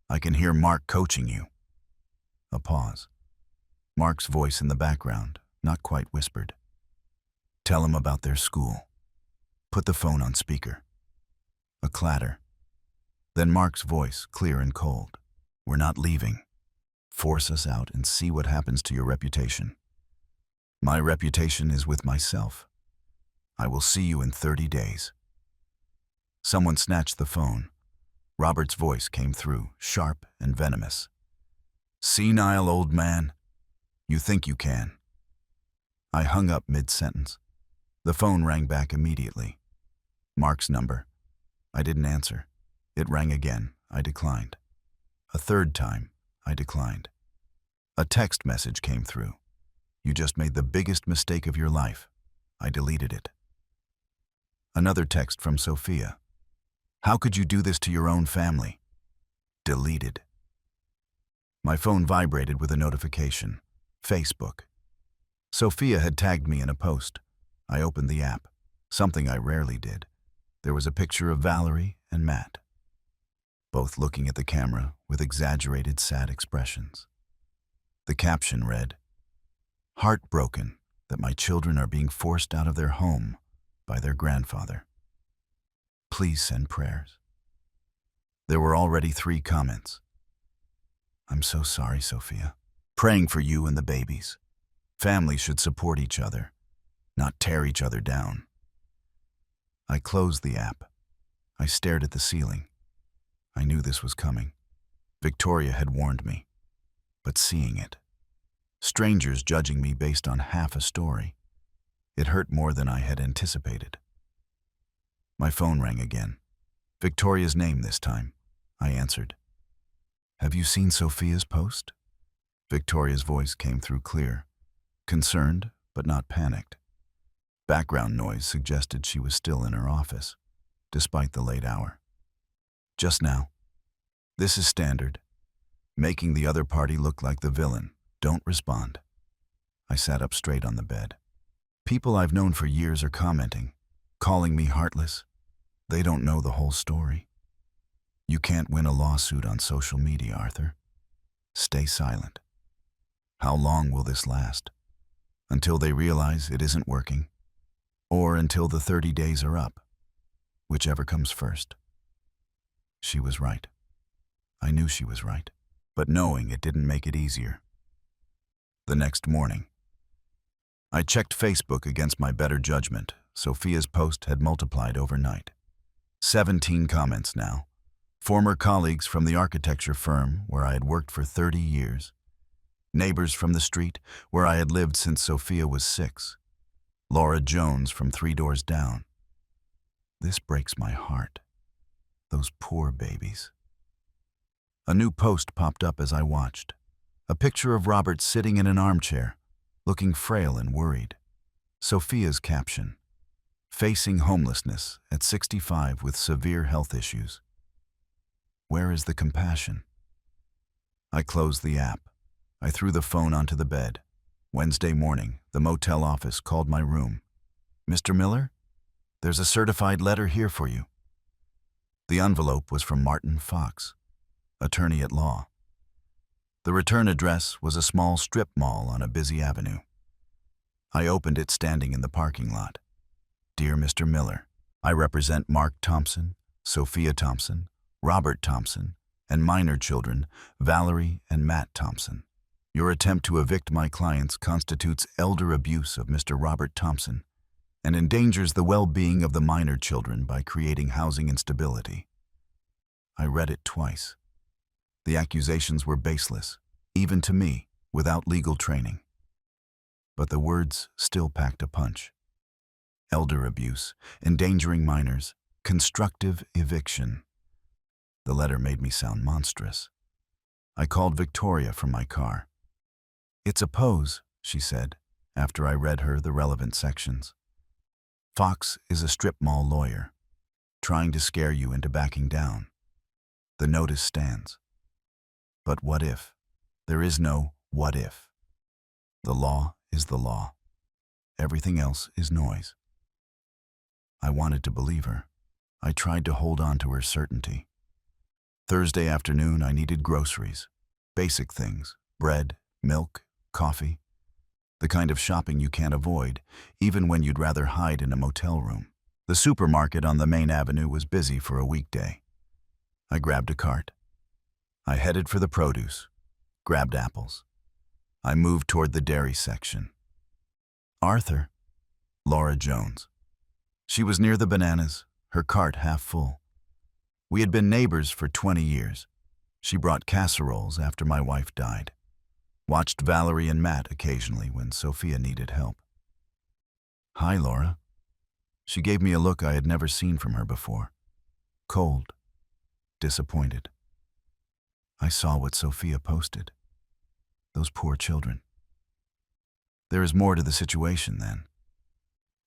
I can hear Mark coaching you. A pause. Mark's voice in the background, not quite whispered. Tell him about their school. Put the phone on speaker. A clatter. Then Mark's voice, clear and cold. We're not leaving. Force us out and see what happens to your reputation. My reputation is with myself. I will see you in 30 days. Someone snatched the phone. Robert's voice came through, sharp and venomous. Senile old man. You think you can. I hung up mid-sentence. The phone rang back immediately. Mark's number. I didn't answer. It rang again. I declined. A third time, I declined. A text message came through. You just made the biggest mistake of your life. I deleted it. Another text from Sophia. How could you do this to your own family? Deleted. My phone vibrated with a notification. Facebook. Sophia had tagged me in a post. I opened the app, something I rarely did. There was a picture of Valerie and Matt, both looking at the camera with exaggerated, sad expressions. The caption read, Heartbroken that my children are being forced out of their home by their grandfather. Please send prayers. There were already 3 comments. I'm so sorry, Sophia. Praying for you and the babies. Families should support each other, not tear each other down. I closed the app. I stared at the ceiling. I knew this was coming. Victoria had warned me. But seeing it, strangers judging me based on half a story, it hurt more than I had anticipated. My phone rang again. Victoria's name this time. I answered. Have you seen Sophia's post? Victoria's voice came through clear, concerned but not panicked. Background noise suggested she was still in her office, despite the late hour. Just now. This is standard. Making the other party look like the villain. Don't respond. I sat up straight on the bed. People I've known for years are commenting, calling me heartless. They don't know the whole story. You can't win a lawsuit on social media, Arthur. Stay silent. How long will this last? Until they realize it isn't working? Or until the 30 days are up? Whichever comes first. She was right. I knew she was right, but knowing it didn't make it easier. The next morning, I checked Facebook against my better judgment. Sophia's post had multiplied overnight. 17 comments now. Former colleagues from the architecture firm where I had worked for 30 years. Neighbors from the street where I had lived since Sophia was 6. Laura Jones from 3 doors down. This breaks my heart. Those poor babies. A new post popped up as I watched. A picture of Robert sitting in an armchair, looking frail and worried. Sophia's caption: facing homelessness at 65 with severe health issues. Where is the compassion? I closed the app. I threw the phone onto the bed. Wednesday morning, the motel office called my room. "Mr. Miller, there's a certified letter here for you." The envelope was from Martin Fox, attorney at law. The return address was a small strip mall on a busy avenue. I opened it standing in the parking lot. "Dear Mr. Miller, I represent Mark Thompson, Sophia Thompson, Robert Thompson, and minor children, Valerie and Matt Thompson. Your attempt to evict my clients constitutes elder abuse of Mr. Robert Thompson and endangers the well-being of the minor children by creating housing instability." I read it twice. The accusations were baseless, even to me, without legal training. But the words still packed a punch. Elder abuse, endangering minors, constructive eviction. The letter made me sound monstrous. I called Victoria from my car. "It's a pose," she said, after I read her the relevant sections. "Fox is a strip mall lawyer, trying to scare you into backing down. The notice stands. But what if? There is no what if. The law is the law. Everything else is noise." I wanted to believe her. I tried to hold on to her certainty. Thursday afternoon, I needed groceries. Basic things: bread, milk, coffee. The kind of shopping you can't avoid, even when you'd rather hide in a motel room. The supermarket on the main avenue was busy for a weekday. I grabbed a cart. I headed for the produce, grabbed apples. I moved toward the dairy section. "Arthur," Laura Jones. She was near the bananas, her cart half full. We had been neighbors for 20 years. She brought casseroles after my wife died. Watched Valerie and Matt occasionally when Sophia needed help. "Hi, Laura." She gave me a look I had never seen from her before. Cold, disappointed. I saw what Sophia posted. Those poor children. There is more to the situation then.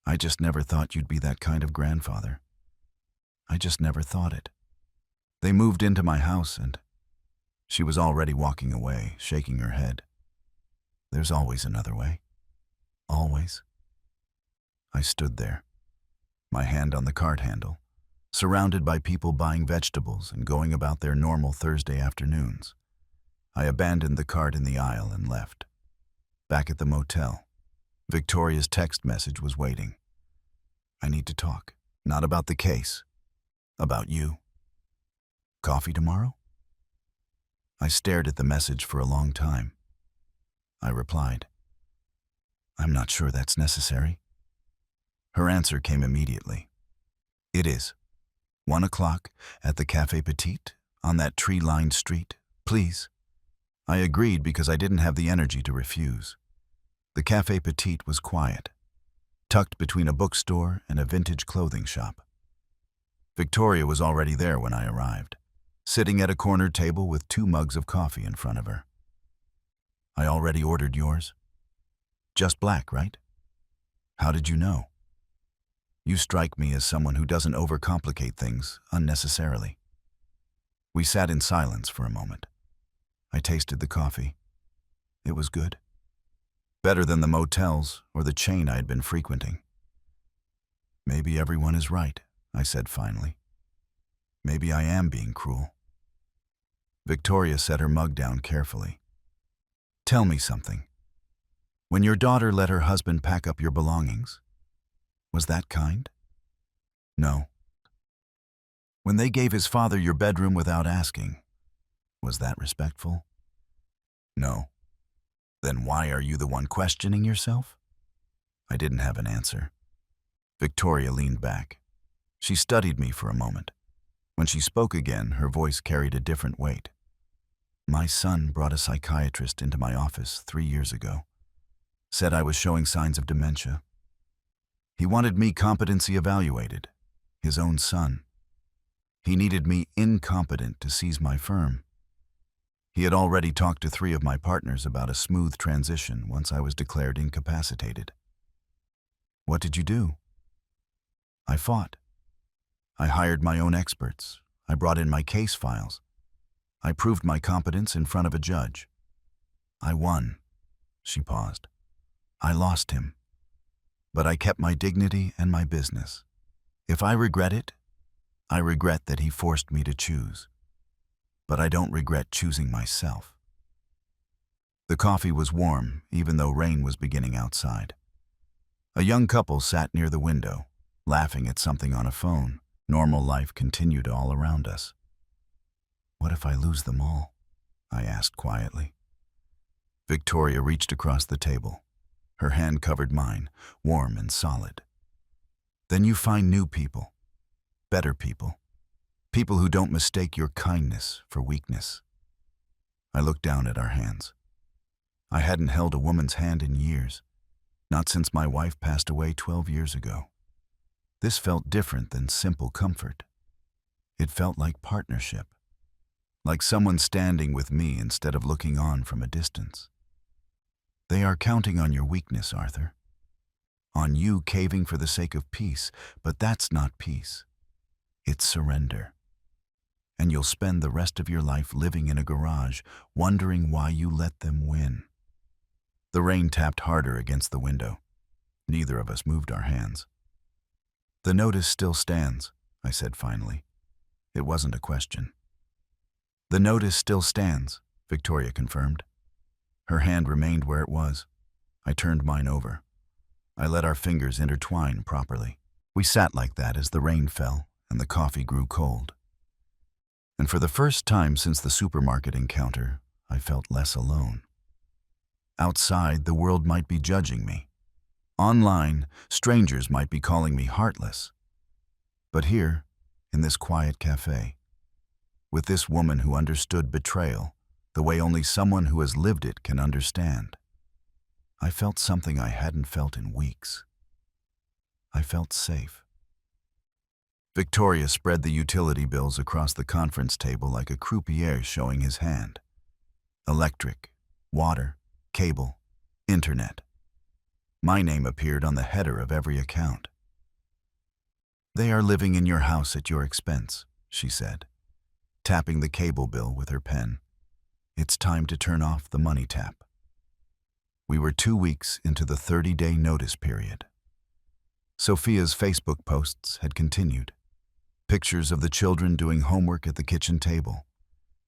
I just never thought you'd be that kind of grandfather. I just never thought it. They moved into my house and she was already walking away, shaking her head. There's always another way. Always. I stood there, my hand on the cart handle, surrounded by people buying vegetables and going about their normal Thursday afternoons. I abandoned the cart in the aisle and left. Back at the motel, Victoria's text message was waiting. "I need to talk, not about the case, about you. Coffee tomorrow?" I stared at the message for a long time. I replied, "I'm not sure that's necessary." Her answer came immediately. "It is. 1 o'clock at the Café Petite on that tree-lined street, please." I agreed because I didn't have the energy to refuse. The Café Petite was quiet, tucked between a bookstore and a vintage clothing shop. Victoria was already there when I arrived, sitting at a corner table with 2 mugs of coffee in front of her. "I already ordered yours. Just black, right? How did you know?" You strike me as someone who doesn't overcomplicate things unnecessarily. We sat in silence for a moment. I tasted the coffee. It was good. Better than the motels or the chain I had been frequenting. "Maybe everyone is right," I said finally. "Maybe I am being cruel." Victoria set her mug down carefully. Tell me something. When your daughter let her husband pack up your belongings, was that kind? No. When they gave his father your bedroom without asking, was that respectful? No. Then why are you the one questioning yourself? I didn't have an answer. Victoria leaned back. She studied me for a moment. When she spoke again, her voice carried a different weight. My son brought a psychiatrist into my office 3 years ago. Said I was showing signs of dementia. He wanted me competency evaluated, his own son. He needed me incompetent to seize my firm. He had already talked to 3 of my partners about a smooth transition once I was declared incapacitated. What did you do? I fought. I hired my own experts. I brought in my case files. I proved my competence in front of a judge. I won. She paused. I lost him. But I kept my dignity and my business. If I regret it, I regret that he forced me to choose. But I don't regret choosing myself. The coffee was warm, even though rain was beginning outside. A young couple sat near the window, laughing at something on a phone. Normal life continued all around us. What if I lose them all? I asked quietly. Victoria reached across the table. Her hand covered mine, warm and solid. Then you find new people, better people, people who don't mistake your kindness for weakness. I looked down at our hands. I hadn't held a woman's hand in years, not since my wife passed away 12 years ago. This felt different than simple comfort. It felt like partnership, like someone standing with me instead of looking on from a distance. They are counting on your weakness, Arthur. On you caving for the sake of peace, but that's not peace. It's surrender. And you'll spend the rest of your life living in a garage, wondering why you let them win. The rain tapped harder against the window. Neither of us moved our hands. The notice still stands, I said finally. It wasn't a question. The notice still stands, Victoria confirmed. Her hand remained where it was. I turned mine over. I let our fingers intertwine properly. We sat like that as the rain fell and the coffee grew cold. And for the first time since the supermarket encounter, I felt less alone. Outside, the world might be judging me. Online, strangers might be calling me heartless. But here, in this quiet cafe, with this woman who understood betrayal the way only someone who has lived it can understand, I felt something I hadn't felt in weeks. I felt safe. Victoria spread the utility bills across the conference table like a croupier showing his hand. Electric, water, cable, internet. My name appeared on the header of every account. They are living in your house at your expense, she said, tapping the cable bill with her pen. It's time to turn off the money tap. We were 2 weeks into the 30-day notice period. Sophia's Facebook posts had continued. Pictures of the children doing homework at the kitchen table.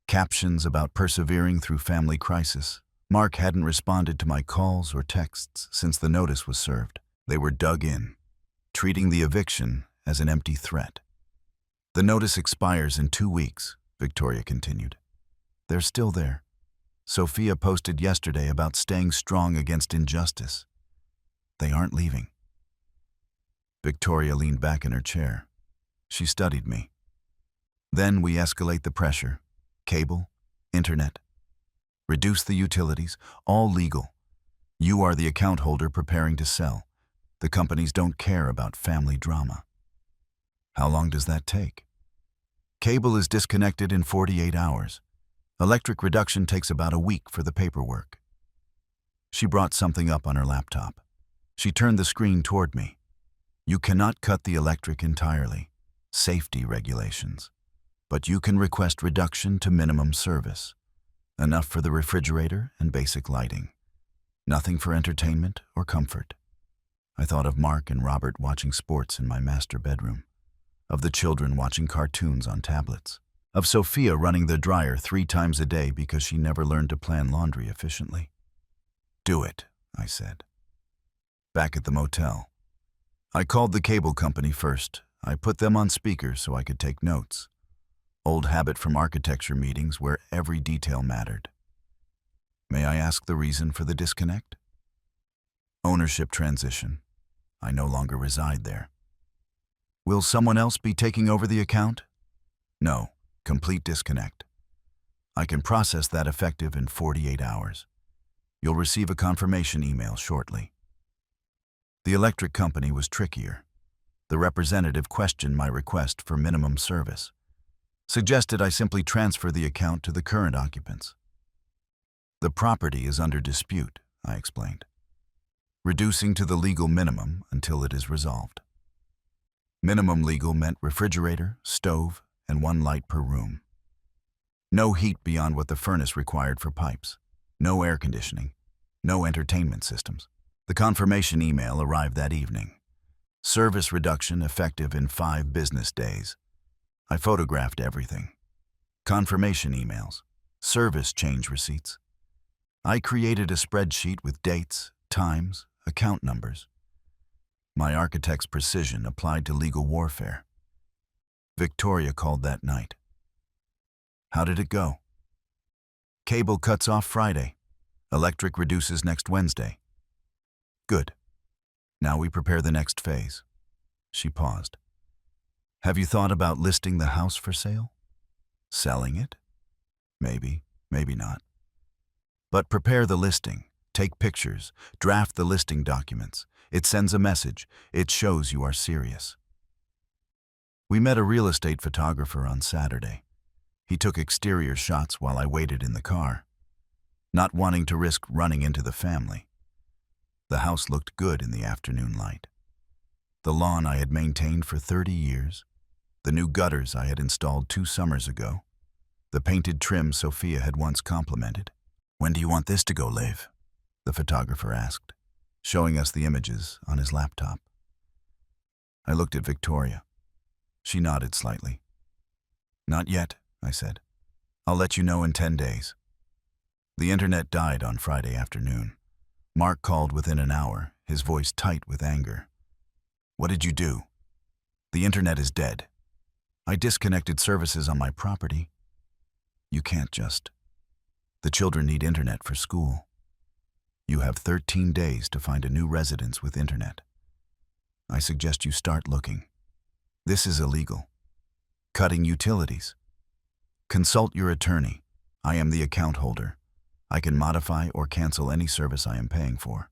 Captions about persevering through family crisis. Mark hadn't responded to my calls or texts since the notice was served. They were dug in, treating the eviction as an empty threat. The notice expires in 2 weeks, Victoria continued. They're still there. Sophia posted yesterday about staying strong against injustice. They aren't leaving. Victoria leaned back in her chair. She studied me. Then we escalate the pressure. Cable, internet. Reduce the utilities, all legal. You are the account holder preparing to sell. The companies don't care about family drama. How long does that take? Cable is disconnected in 48 hours. Electric reduction takes about a week for the paperwork. She brought something up on her laptop. She turned the screen toward me. You cannot cut the electric entirely. Safety regulations. But you can request reduction to minimum service. Enough for the refrigerator and basic lighting. Nothing for entertainment or comfort. I thought of Mark and Robert watching sports in my master bedroom. Of the children watching cartoons on tablets. Of Sophia running the dryer 3 times a day because she never learned to plan laundry efficiently. Do it, I said. Back at the motel, I called the cable company first. I put them on speaker so I could take notes. Old habit from architecture meetings where every detail mattered. May I ask the reason for the disconnect? Ownership transition. I no longer reside there. Will someone else be taking over the account? No, complete disconnect. I can process that effective in 48 hours. You'll receive a confirmation email shortly. The electric company was trickier. The representative questioned my request for minimum service, suggested I simply transfer the account to the current occupants. The property is under dispute, I explained, reducing to the legal minimum until it is resolved. Minimum legal meant refrigerator, stove, and one light per room. No heat beyond what the furnace required for pipes. No air conditioning. No entertainment systems. The confirmation email arrived that evening. Service reduction effective in 5 business days. I photographed everything. Confirmation emails. Service change receipts. I created a spreadsheet with dates, times, account numbers. My architect's precision applied to legal warfare. Victoria called that night. How did it go? Cable cuts off Friday. Electric reduces next Wednesday. Good. Now we prepare the next phase. She paused. Have you thought about listing the house for sale? Selling it? Maybe, maybe not. But prepare the listing, take pictures, draft the listing documents. It sends a message. It shows you are serious. We met a real estate photographer on Saturday. He took exterior shots while I waited in the car, not wanting to risk running into the family. The house looked good in the afternoon light. The lawn I had maintained for 30 years, the new gutters I had installed 2 summers ago, the painted trim Sophia had once complimented. When do you want this to go live? The photographer asked, showing us the images on his laptop. I looked at Victoria. She nodded slightly. Not yet, I said. I'll let you know in 10 days. The internet died on Friday afternoon. Mark called within an hour, his voice tight with anger. What did you do? The internet is dead. I disconnected services on my property. You can't just. The children need internet for school. You have 13 days to find a new residence with internet. I suggest you start looking. This is illegal. Cutting utilities. Consult your attorney. I am the account holder. I can modify or cancel any service I am paying for.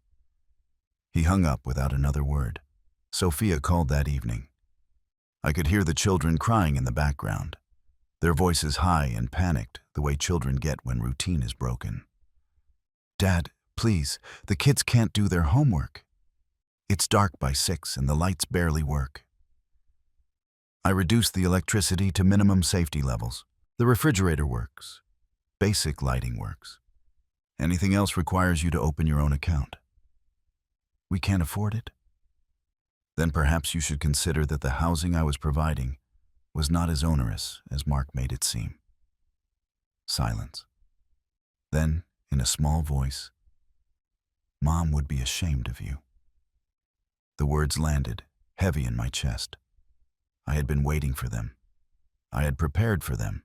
He hung up without another word. Sophia called that evening. I could hear the children crying in the background, their voices high and panicked the way children get when routine is broken. Dad, please, the kids can't do their homework. It's dark by 6 and the lights barely work. I reduced the electricity to minimum safety levels. The refrigerator works. Basic lighting works. Anything else requires you to open your own account. We can't afford it? Then perhaps you should consider that the housing I was providing was not as onerous as Mark made it seem. Silence. Then, in a small voice, Mom would be ashamed of you. The words landed, heavy in my chest. I had been waiting for them. I had prepared for them,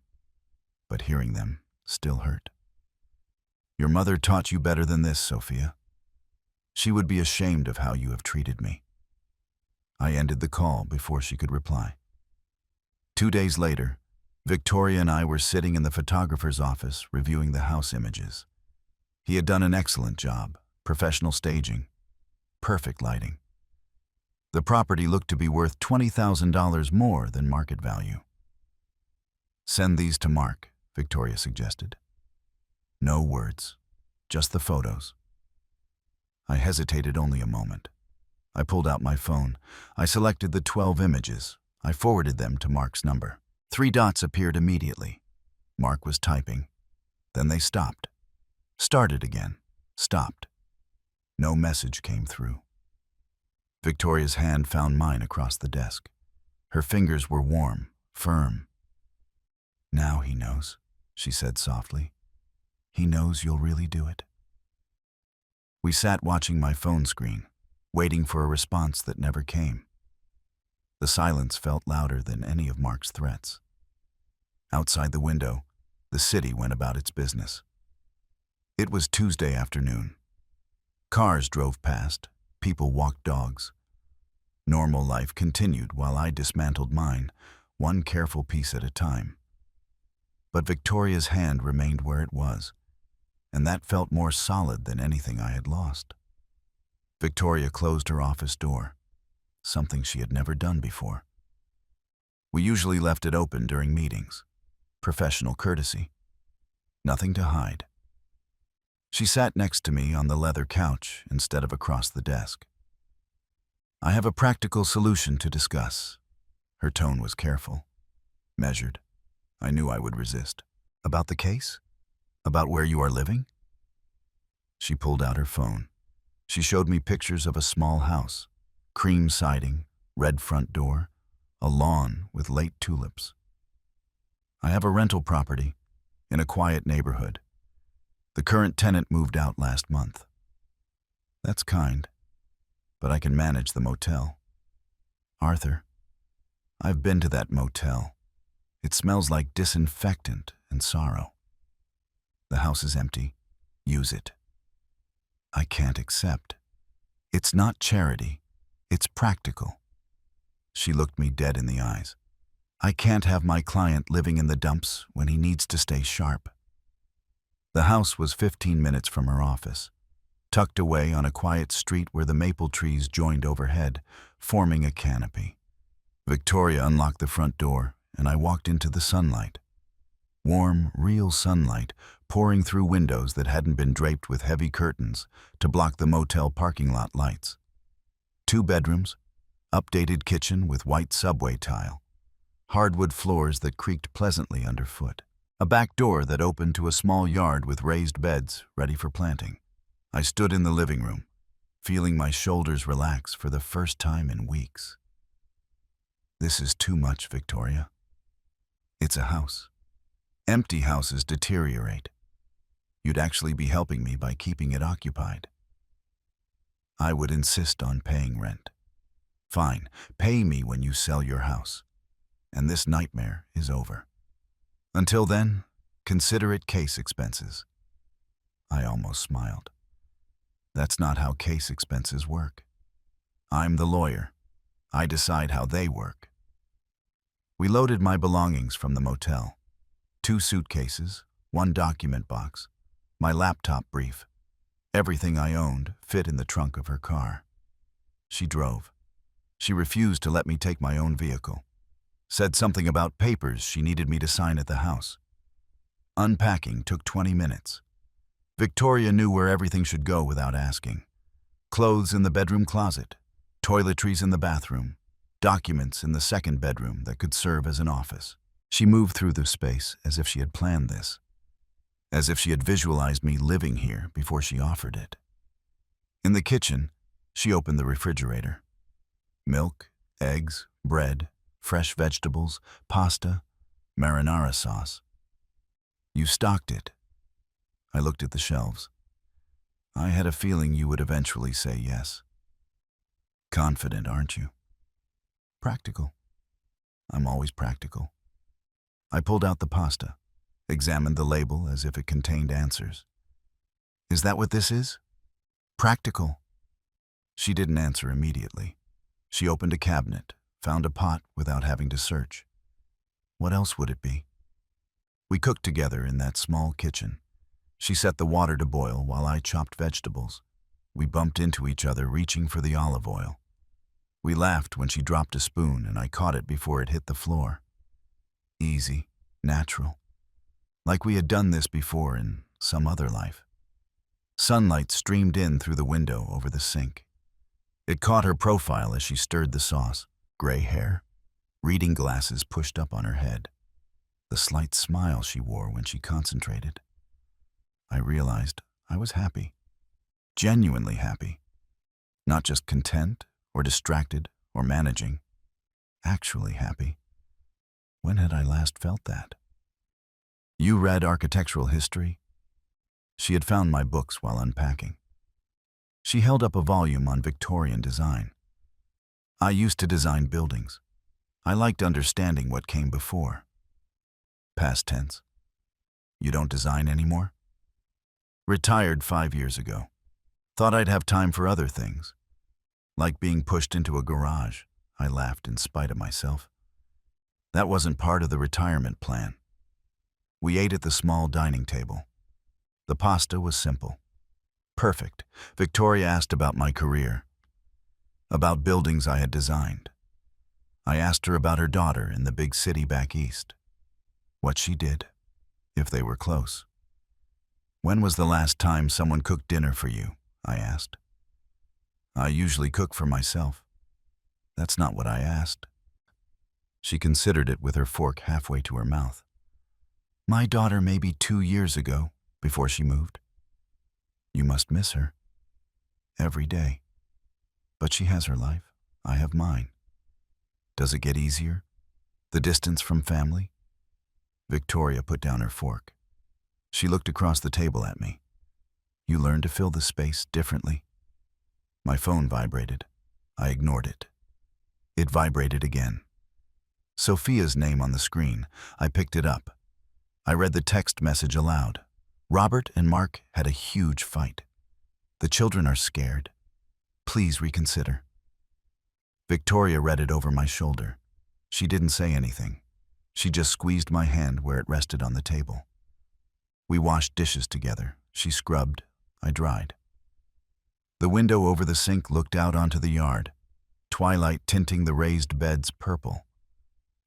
but hearing them still hurt. Your mother taught you better than this, Sophia. She would be ashamed of how you have treated me. I ended the call before she could reply. 2 days later, Victoria and I were sitting in the photographer's office reviewing the house images. He had done an excellent job, professional staging, perfect lighting. The property looked to be worth $20,000 more than market value. Send these to Mark, Victoria suggested. No words, just the photos. I hesitated only a moment. I pulled out my phone. I selected the 12 images. I forwarded them to Mark's number. 3 dots appeared immediately. Mark was typing. Then they stopped. Started again. Stopped. No message came through. Victoria's hand found mine across the desk. Her fingers were warm, firm. Now he knows, she said softly. He knows you'll really do it. We sat watching my phone screen, waiting for a response that never came. The silence felt louder than any of Mark's threats. Outside the window, the city went about its business. It was Tuesday afternoon. Cars drove past, people walked dogs. Normal life continued while I dismantled mine, one careful piece at a time. But Victoria's hand remained where it was, and that felt more solid than anything I had lost. Victoria closed her office door, something she had never done before. We usually left it open during meetings. Professional courtesy. Nothing to hide. She sat next to me on the leather couch instead of across the desk. I have a practical solution to discuss. Her tone was careful, measured. I knew I would resist. About the case? About where you are living? She pulled out her phone. She showed me pictures of a small house, cream siding, red front door, a lawn with late tulips. I have a rental property in a quiet neighborhood. The current tenant moved out last month. That's kind, but I can manage the motel. Arthur, I've been to that motel. It smells like disinfectant and sorrow. The house is empty. Use it. I can't accept. It's not charity. It's practical. She looked me dead in the eyes. I can't have my client living in the dumps when he needs to stay sharp. The house was 15 minutes from her office, tucked away on a quiet street where the maple trees joined overhead, forming a canopy. Victoria unlocked the front door, and I walked into the sunlight. Warm, real sunlight pouring through windows that hadn't been draped with heavy curtains to block the motel parking lot lights. 2 bedrooms, updated kitchen with white subway tile, hardwood floors that creaked pleasantly underfoot, a back door that opened to a small yard with raised beds ready for planting. I stood in the living room, feeling my shoulders relax for the first time in weeks. This is too much, Victoria. It's a house. Empty houses deteriorate. You'd actually be helping me by keeping it occupied. I would insist on paying rent. Fine, pay me when you sell your house, and this nightmare is over. Until then, consider it case expenses. I almost smiled. That's not how case expenses work. I'm the lawyer. I decide how they work. We loaded my belongings from the motel. 2 suitcases, 1 document box, my laptop brief. Everything I owned fit in the trunk of her car. She drove. She refused to let me take my own vehicle. Said something about papers she needed me to sign at the house. Unpacking took 20 minutes. Victoria knew where everything should go without asking. Clothes in the bedroom closet, toiletries in the bathroom, documents in the second bedroom that could serve as an office. She moved through the space as if she had planned this, as if she had visualized me living here before she offered it. In the kitchen, she opened the refrigerator. Milk, eggs, bread, fresh vegetables, pasta, marinara sauce. You stocked it. I looked at the shelves. I had a feeling you would eventually say yes. Confident, aren't you? Practical. I'm always practical. I pulled out the pasta, examined the label as if it contained answers. Is that what this is? Practical. She didn't answer immediately. She opened a cabinet, found a pot without having to search. What else would it be? We cooked together in that small kitchen. She set the water to boil while I chopped vegetables. We bumped into each other, reaching for the olive oil. We laughed when she dropped a spoon and I caught it before it hit the floor. Easy, natural. Like we had done this before in some other life. Sunlight streamed in through the window over the sink. It caught her profile as she stirred the sauce. Gray hair, reading glasses pushed up on her head. The slight smile she wore when she concentrated. I realized I was happy. Genuinely happy. Not just content or distracted or managing. Actually happy. When had I last felt that? You read architectural history? She had found my books while unpacking. She held up a volume on Victorian design. I used to design buildings. I liked understanding what came before. Past tense. You don't design anymore? Retired 5 years ago. Thought I'd have time for other things. Like being pushed into a garage, I laughed in spite of myself. That wasn't part of the retirement plan. We ate at the small dining table. The pasta was simple. Perfect. Victoria asked about my career, about buildings I had designed. I asked her about her daughter in the big city back east. What she did, if they were close. When was the last time someone cooked dinner for you? I asked. I usually cook for myself. That's not what I asked. She considered it with her fork halfway to her mouth. My daughter maybe 2 years ago, before she moved. You must miss her. Every day. But she has her life. I have mine. Does it get easier? The distance from family? Victoria put down her fork. She looked across the table at me. You learn to fill the space differently. My phone vibrated. I ignored it. It vibrated again. Sophia's name on the screen. I picked it up. I read the text message aloud. Robert and Mark had a huge fight. The children are scared. Please reconsider. Victoria read it over my shoulder. She didn't say anything. She just squeezed my hand where it rested on the table. We washed dishes together. She scrubbed. I dried. The window over the sink looked out onto the yard, twilight tinting the raised beds purple.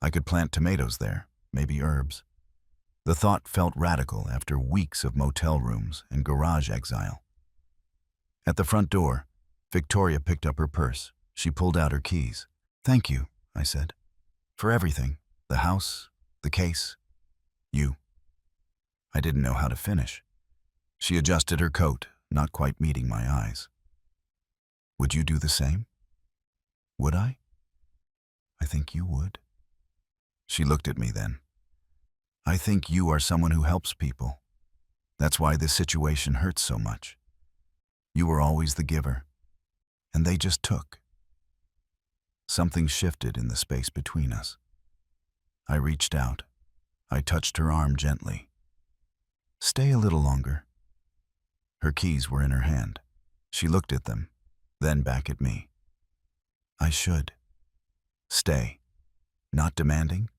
I could plant tomatoes there, maybe herbs. The thought felt radical after weeks of motel rooms and garage exile. At the front door, Victoria picked up her purse. She pulled out her keys. Thank you, I said. For everything. The house, the case, you. I didn't know how to finish. She adjusted her coat, not quite meeting my eyes. Would you do the same? Would I? I think you would. She looked at me then. I think you are someone who helps people. That's why this situation hurts so much. You were always the giver, and they just took. Something shifted in the space between us. I reached out. I touched her arm gently. Stay a little longer. Her keys were in her hand. She looked at them, then back at me. I should. Stay. Not demanding,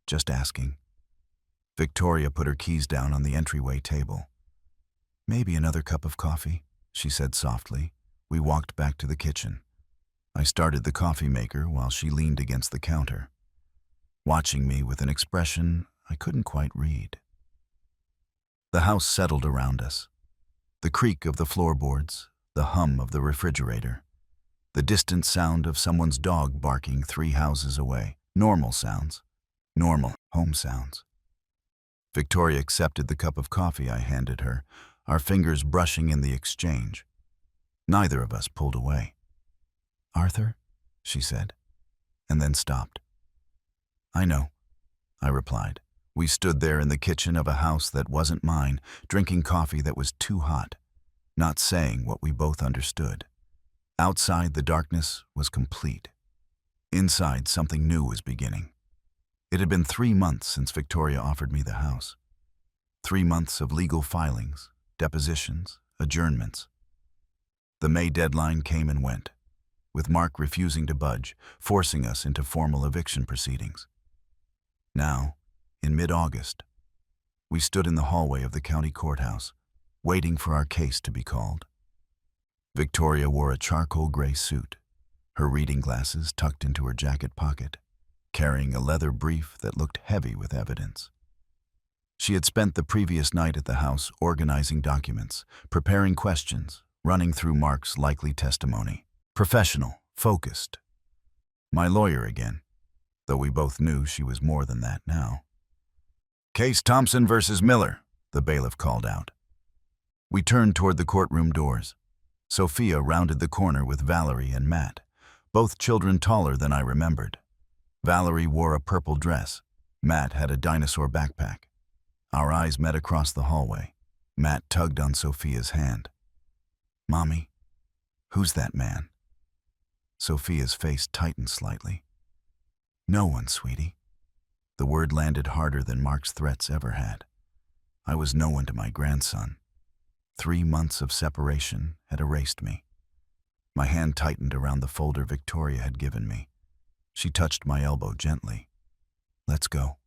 just asking. Victoria put her keys down on the entryway table. Maybe another cup of coffee, she said softly. We walked back to the kitchen. I started the coffee maker while she leaned against the counter, watching me with an expression I couldn't quite read. The house settled around us. The creak of the floorboards, the hum of the refrigerator, the distant sound of someone's dog barking 3 houses away. Normal sounds. Normal home sounds. Victoria accepted the cup of coffee I handed her, our fingers brushing in the exchange. Neither of us pulled away. Arthur, she said, and then stopped. I know, I replied. We stood there in the kitchen of a house that wasn't mine, drinking coffee that was too hot, not saying what we both understood. Outside, the darkness was complete. Inside, something new was beginning. It had been 3 months since Victoria offered me the house. 3 months of legal filings, depositions, adjournments. The May deadline came and went, with Mark refusing to budge, forcing us into formal eviction proceedings. Now, in mid-August, we stood in the hallway of the county courthouse, waiting for our case to be called. Victoria wore a charcoal gray suit, her reading glasses tucked into her jacket pocket, carrying a leather brief that looked heavy with evidence. She had spent the previous night at the house organizing documents, preparing questions, running through Mark's likely testimony. Professional, focused. My lawyer again, though we both knew she was more than that now. Case Thompson versus Miller, the bailiff called out. We turned toward the courtroom doors. Sophia rounded the corner with Valerie and Matt, both children taller than I remembered. Valerie wore a purple dress. Matt had a dinosaur backpack. Our eyes met across the hallway. Matt tugged on Sophia's hand. Mommy, Who's that man? Sophia's face tightened slightly. No one, sweetie. The word landed harder than Mark's threats ever had. I was no one to my grandson. 3 months of separation had erased me. My hand tightened around the folder Victoria had given me. She touched my elbow gently. Let's go.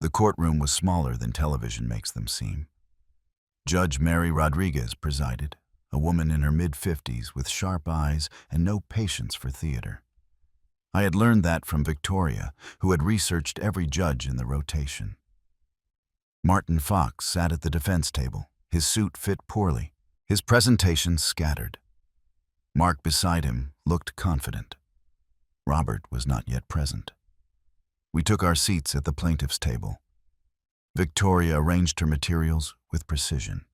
The courtroom was smaller than television makes them seem. Judge Mary Rodriguez presided, a woman in her mid-50s with sharp eyes and no patience for theater. I had learned that from Victoria, who had researched every judge in the rotation. Martin Fox sat at the defense table. His suit fit poorly, his presentation scattered. Mark beside him looked confident. Robert was not yet present. We took our seats at the plaintiff's table. Victoria arranged her materials with precision.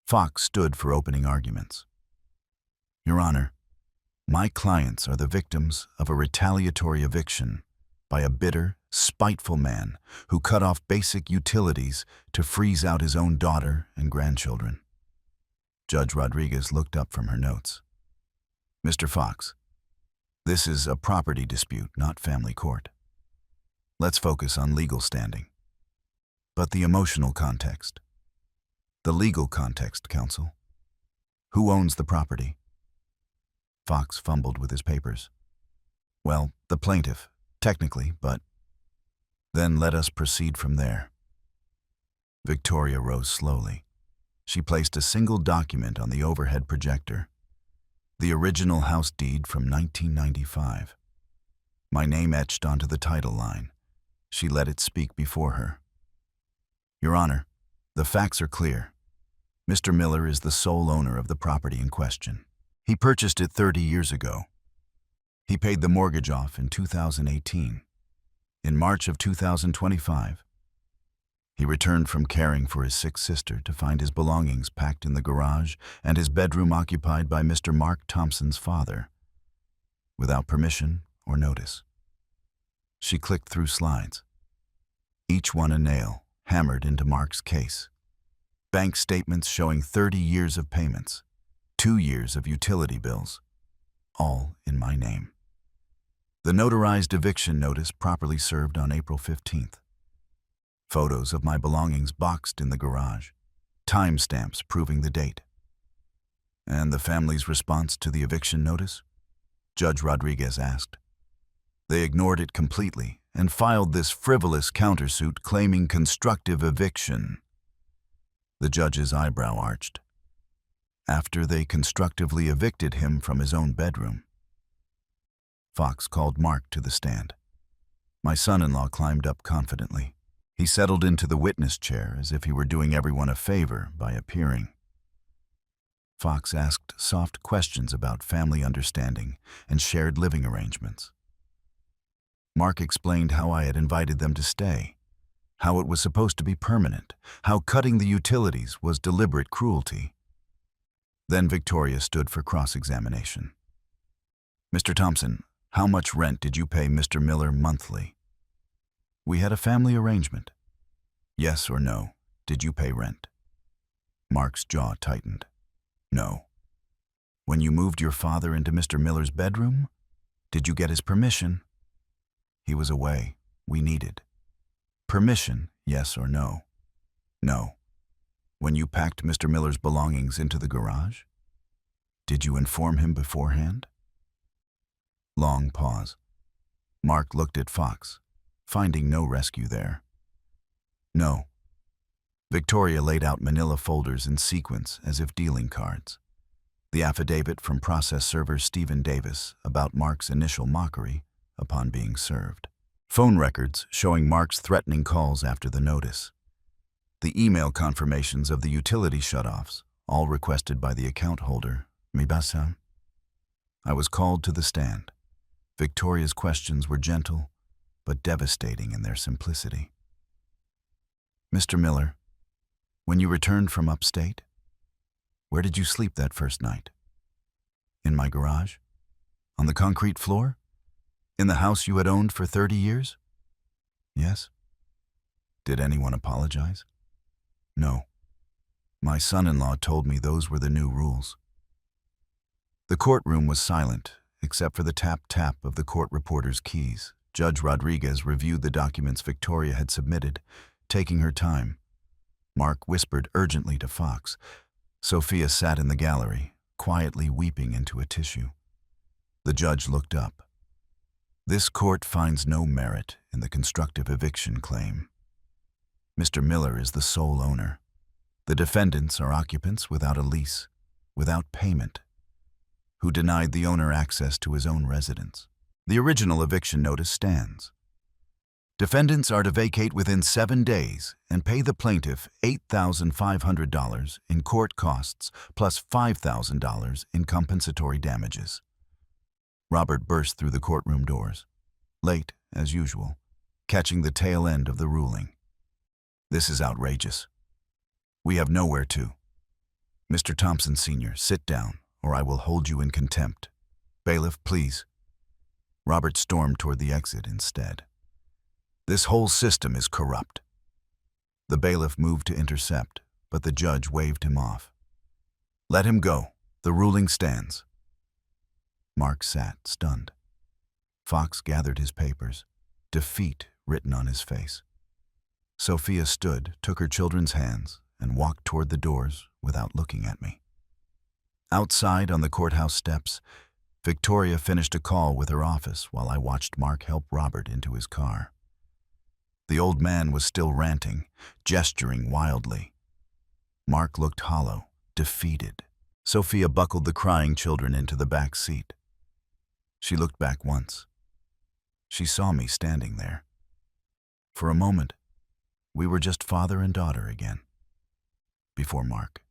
Fox stood for opening arguments. Your Honor, my clients are the victims of a retaliatory eviction by a bitter, spiteful man who cut off basic utilities to freeze out his own daughter and grandchildren. Judge Rodriguez looked up from her notes. Mr. Fox, this is a property dispute, not family court. Let's focus on legal standing. But the emotional context. The legal context, counsel. Who owns the property? Fox fumbled with his papers. Well, the plaintiff, technically, but... Then let us proceed from there. Victoria rose slowly. She placed a single document on the overhead projector. The original house deed from 1995. My name etched onto the title line. She let it speak before her. Your Honor, the facts are clear. Mr. Miller is the sole owner of the property in question. He purchased it 30 years ago. He paid the mortgage off in 2018. In March of 2025, he returned from caring for his sick sister to find his belongings packed in the garage and his bedroom occupied by Mr. Mark Thompson's father, without permission or notice. She clicked through slides, each one a nail hammered into Mark's case. Bank statements showing 30 years of payments, 2 years of utility bills, all in my name. The notarized eviction notice properly served on April 15th. Photos of my belongings boxed in the garage, timestamps proving the date. And the family's response to the eviction notice? Judge Rodriguez asked. They ignored it completely and filed this frivolous countersuit claiming constructive eviction. The judge's eyebrow arched. After they constructively evicted him from his own bedroom. Fox called Mark to the stand. My son-in-law climbed up confidently. He settled into the witness chair as if he were doing everyone a favor by appearing. Fox asked soft questions about family understanding and shared living arrangements. Mark explained how I had invited them to stay, how it was supposed to be permanent, how cutting the utilities was deliberate cruelty. Then Victoria stood for cross-examination. Mr. Thompson, how much rent did you pay Mr. Miller monthly? We had a family arrangement. Yes or no, did you pay rent? Mark's jaw tightened. No. When you moved your father into Mr. Miller's bedroom, did you get his permission? He was away. We needed. Permission, yes or no? No. When you packed Mr. Miller's belongings into the garage? Did you inform him beforehand? Long pause. Mark looked at Fox, finding no rescue there. No. Victoria laid out manila folders in sequence as if dealing cards. The affidavit from process server Stephen Davis about Mark's initial mockery upon being served. Phone records showing Mark's threatening calls after the notice. The email confirmations of the utility shutoffs, all requested by the account holder, Mibasa. I was called to the stand. Victoria's questions were gentle, but devastating in their simplicity. Mr. Miller, when you returned from upstate, where did you sleep that first night? In my garage? On the concrete floor? In the house you had owned for 30 years? Yes. Did anyone apologize? No. My son-in-law told me those were the new rules. The courtroom was silent, except for the tap-tap of the court reporter's keys. Judge Rodriguez reviewed the documents Victoria had submitted, taking her time. Mark whispered urgently to Fox. Sophia sat in the gallery, quietly weeping into a tissue. The judge looked up. This court finds no merit in the constructive eviction claim. Mr. Miller is the sole owner. The defendants are occupants without a lease, without payment, who denied the owner access to his own residence. The original eviction notice stands. Defendants are to vacate within 7 days and pay the plaintiff $8,500 in court costs plus $5,000 in compensatory damages. Robert burst through the courtroom doors, late as usual, catching the tail end of the ruling. This is outrageous. We have nowhere to. Mr. Thompson, Sr., sit down, or I will hold you in contempt. Bailiff, please. Robert stormed toward the exit instead. This whole system is corrupt. The bailiff moved to intercept, but the judge waved him off. Let him go. The ruling stands. Mark sat, stunned. Fox gathered his papers, defeat written on his face. Sophia stood, took her children's hands, and walked toward the doors without looking at me. Outside on the courthouse steps, Victoria finished a call with her office while I watched Mark help Robert into his car. The old man was still ranting, gesturing wildly. Mark looked hollow, defeated. Sophia buckled the crying children into the back seat. She looked back once. She saw me standing there. For a moment, we were just father and daughter again. Before Mark.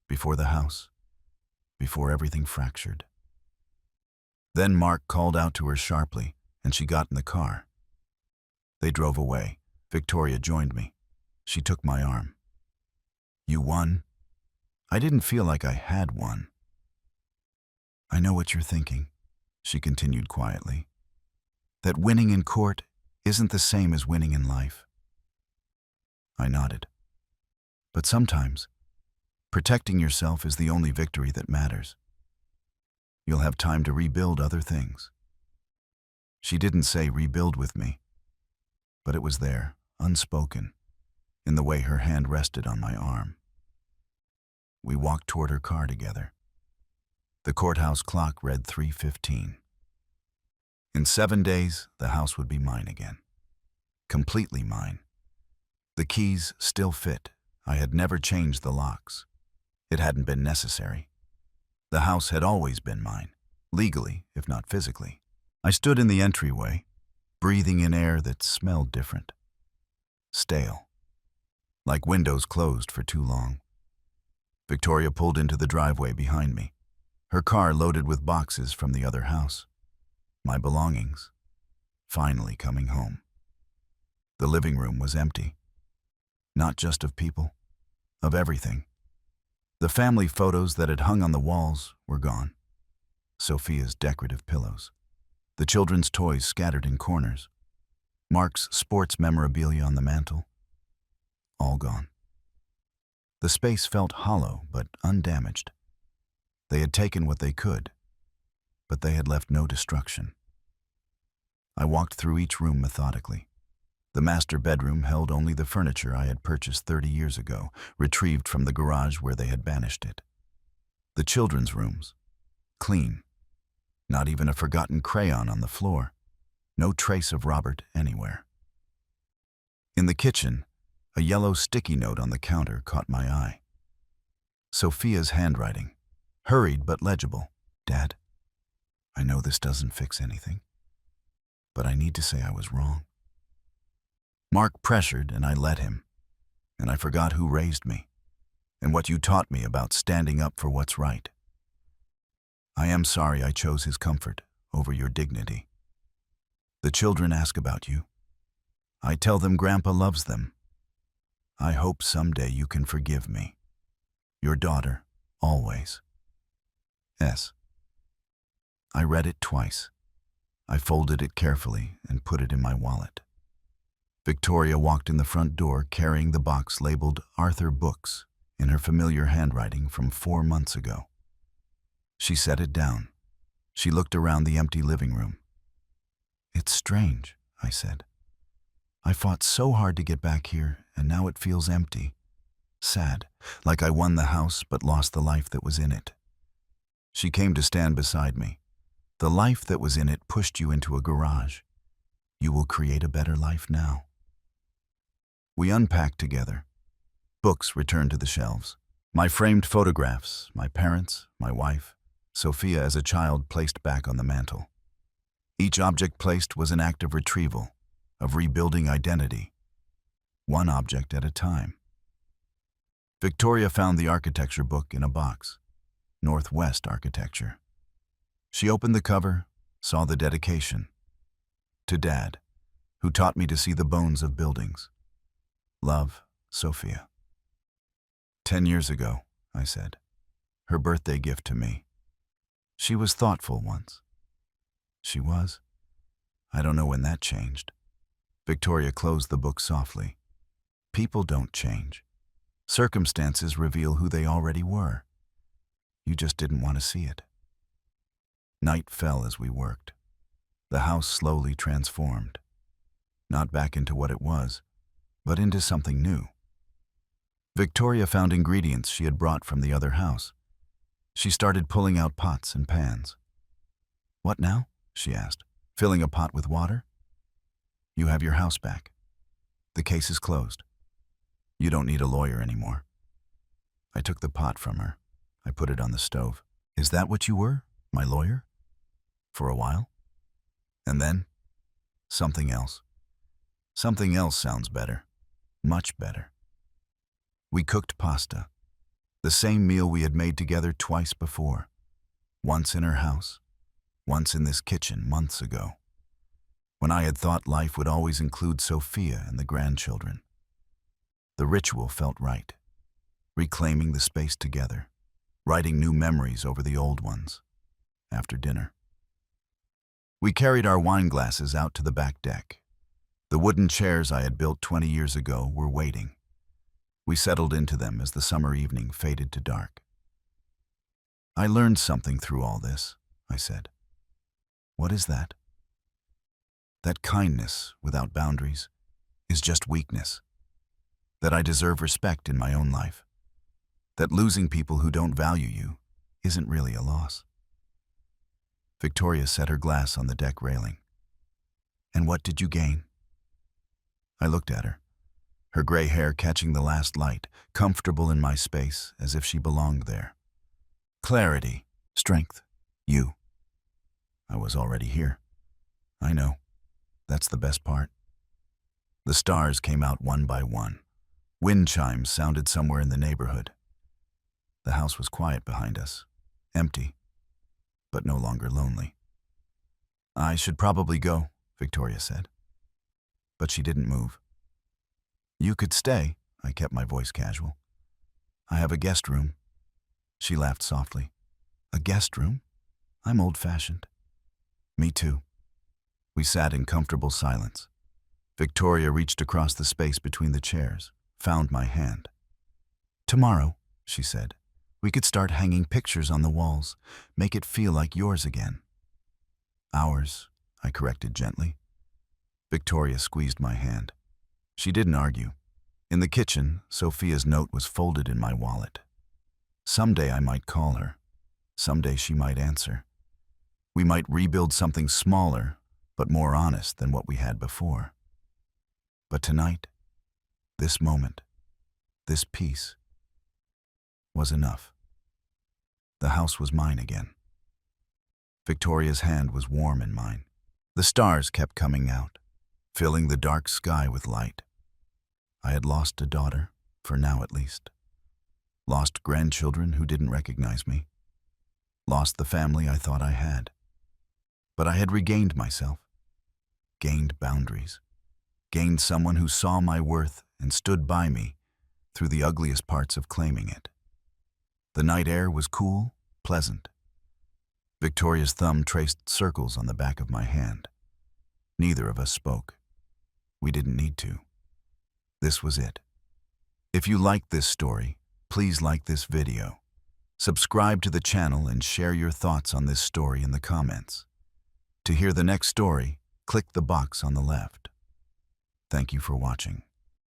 Before the house. Before everything fractured. Then Mark called out to her sharply, and she got in the car. They drove away. Victoria joined me. She took my arm. You won? I didn't feel like I had won. I know what you're thinking, she continued quietly. That winning in court isn't the same as winning in life. I nodded. But sometimes, protecting yourself is the only victory that matters. You'll have time to rebuild other things. She didn't say rebuild with me, but it was there, unspoken, in the way her hand rested on my arm. We walked toward her car together. The courthouse clock read 3:15. In 7 days, the house would be mine again. Completely mine. The keys still fit. I had never changed the locks. It hadn't been necessary. The house had always been mine, legally, if not physically. I stood in the entryway, breathing in air that smelled different. Stale. Like windows closed for too long. Victoria pulled into the driveway behind me, her car loaded with boxes from the other house. My belongings, finally coming home. The living room was empty. Not just of people, of everything. The family photos that had hung on the walls were gone. Sophia's decorative pillows. The children's toys scattered in corners. Mark's sports memorabilia on the mantel. All gone. The space felt hollow but undamaged. They had taken what they could, but they had left no destruction. I walked through each room methodically. The master bedroom held only the furniture I had purchased 30 years ago, retrieved from the garage where they had banished it. The children's rooms, clean. Not even a forgotten crayon on the floor. No trace of Robert anywhere. In the kitchen, a yellow sticky note on the counter caught my eye. Sophia's handwriting, hurried but legible. Dad, I know this doesn't fix anything, but I need to say I was wrong. Mark pressured and I let him, and I forgot who raised me and what you taught me about standing up for what's right. I am sorry I chose his comfort over your dignity. The children ask about you. I tell them Grandpa loves them. I hope someday you can forgive me. Your daughter, always. S. I read it twice. I folded it carefully and put it in my wallet. Victoria walked in the front door carrying the box labeled Arthur Books in her familiar handwriting from 4 months ago. She set it down. She looked around the empty living room. "It's strange," I said. "I fought so hard to get back here, and now it feels empty. Sad, like I won the house but lost the life that was in it." She came to stand beside me. "The life that was in it pushed you into a garage. You will create a better life now." We unpacked together. Books returned to the shelves. My framed photographs, my parents, my wife, Sophia as a child placed back on the mantel. Each object placed was an act of retrieval, of rebuilding identity, one object at a time. Victoria found the architecture book in a box, Northwest Architecture. She opened the cover, saw the dedication. To Dad, who taught me to see the bones of buildings. Love, Sophia. 10 years ago, I said, her birthday gift to me. She was thoughtful once. She was. I don't know when that changed. Victoria closed the book softly. People don't change. Circumstances reveal who they already were. You just didn't want to see it. Night fell as we worked. The house slowly transformed. Not back into what it was, but into something new. Victoria found ingredients she had brought from the other house. She started pulling out pots and pans. "What now?" she asked. "Filling a pot with water?" "You have your house back. The case is closed. You don't need a lawyer anymore." I took the pot from her. I put it on the stove. "Is that what you were, my lawyer? For a while?" And then, something else. Something else sounds better. Much better. We cooked pasta. The same meal we had made together twice before. Once in her house, once in this kitchen months ago, when I had thought life would always include Sophia and the grandchildren. The ritual felt right, reclaiming the space together, writing new memories over the old ones. After dinner, we carried our wine glasses out to the back deck. The wooden chairs I had built 20 years ago were waiting. We settled into them as the summer evening faded to dark. "I learned something through all this," I said. "What is that?" "That kindness without boundaries is just weakness. That I deserve respect in my own life. That losing people who don't value you isn't really a loss." Victoria set her glass on the deck railing. "And what did you gain?" I looked at her, her gray hair catching the last light, comfortable in my space as if she belonged there. "Clarity, strength, you." I was already here. I know. That's the best part. The stars came out one by one. Wind chimes sounded somewhere in the neighborhood. The house was quiet behind us, empty, but no longer lonely. "I should probably go," Victoria said. But she didn't move. "You could stay," I kept my voice casual. "I have a guest room." She laughed softly. "A guest room? I'm old-fashioned." "Me too." We sat in comfortable silence. Victoria reached across the space between the chairs, found my hand. "Tomorrow," she said, "we could start hanging pictures on the walls, make it feel like yours again." "Ours," I corrected gently. Victoria squeezed my hand. She didn't argue. In the kitchen, Sophia's note was folded in my wallet. Someday I might call her. Someday she might answer. We might rebuild something smaller, but more honest than what we had before. But tonight, this moment, this peace, was enough. The house was mine again. Victoria's hand was warm in mine. The stars kept coming out, filling the dark sky with light. I had lost a daughter, for now at least. Lost grandchildren who didn't recognize me. Lost the family I thought I had. But I had regained myself. Gained boundaries. Gained someone who saw my worth and stood by me through the ugliest parts of claiming it. The night air was cool, pleasant. Victoria's thumb traced circles on the back of my hand. Neither of us spoke. We didn't need to. This was it. If you liked this story, please like this video. Subscribe to the channel and share your thoughts on this story in the comments. To hear the next story, click the box on the left. Thank you for watching.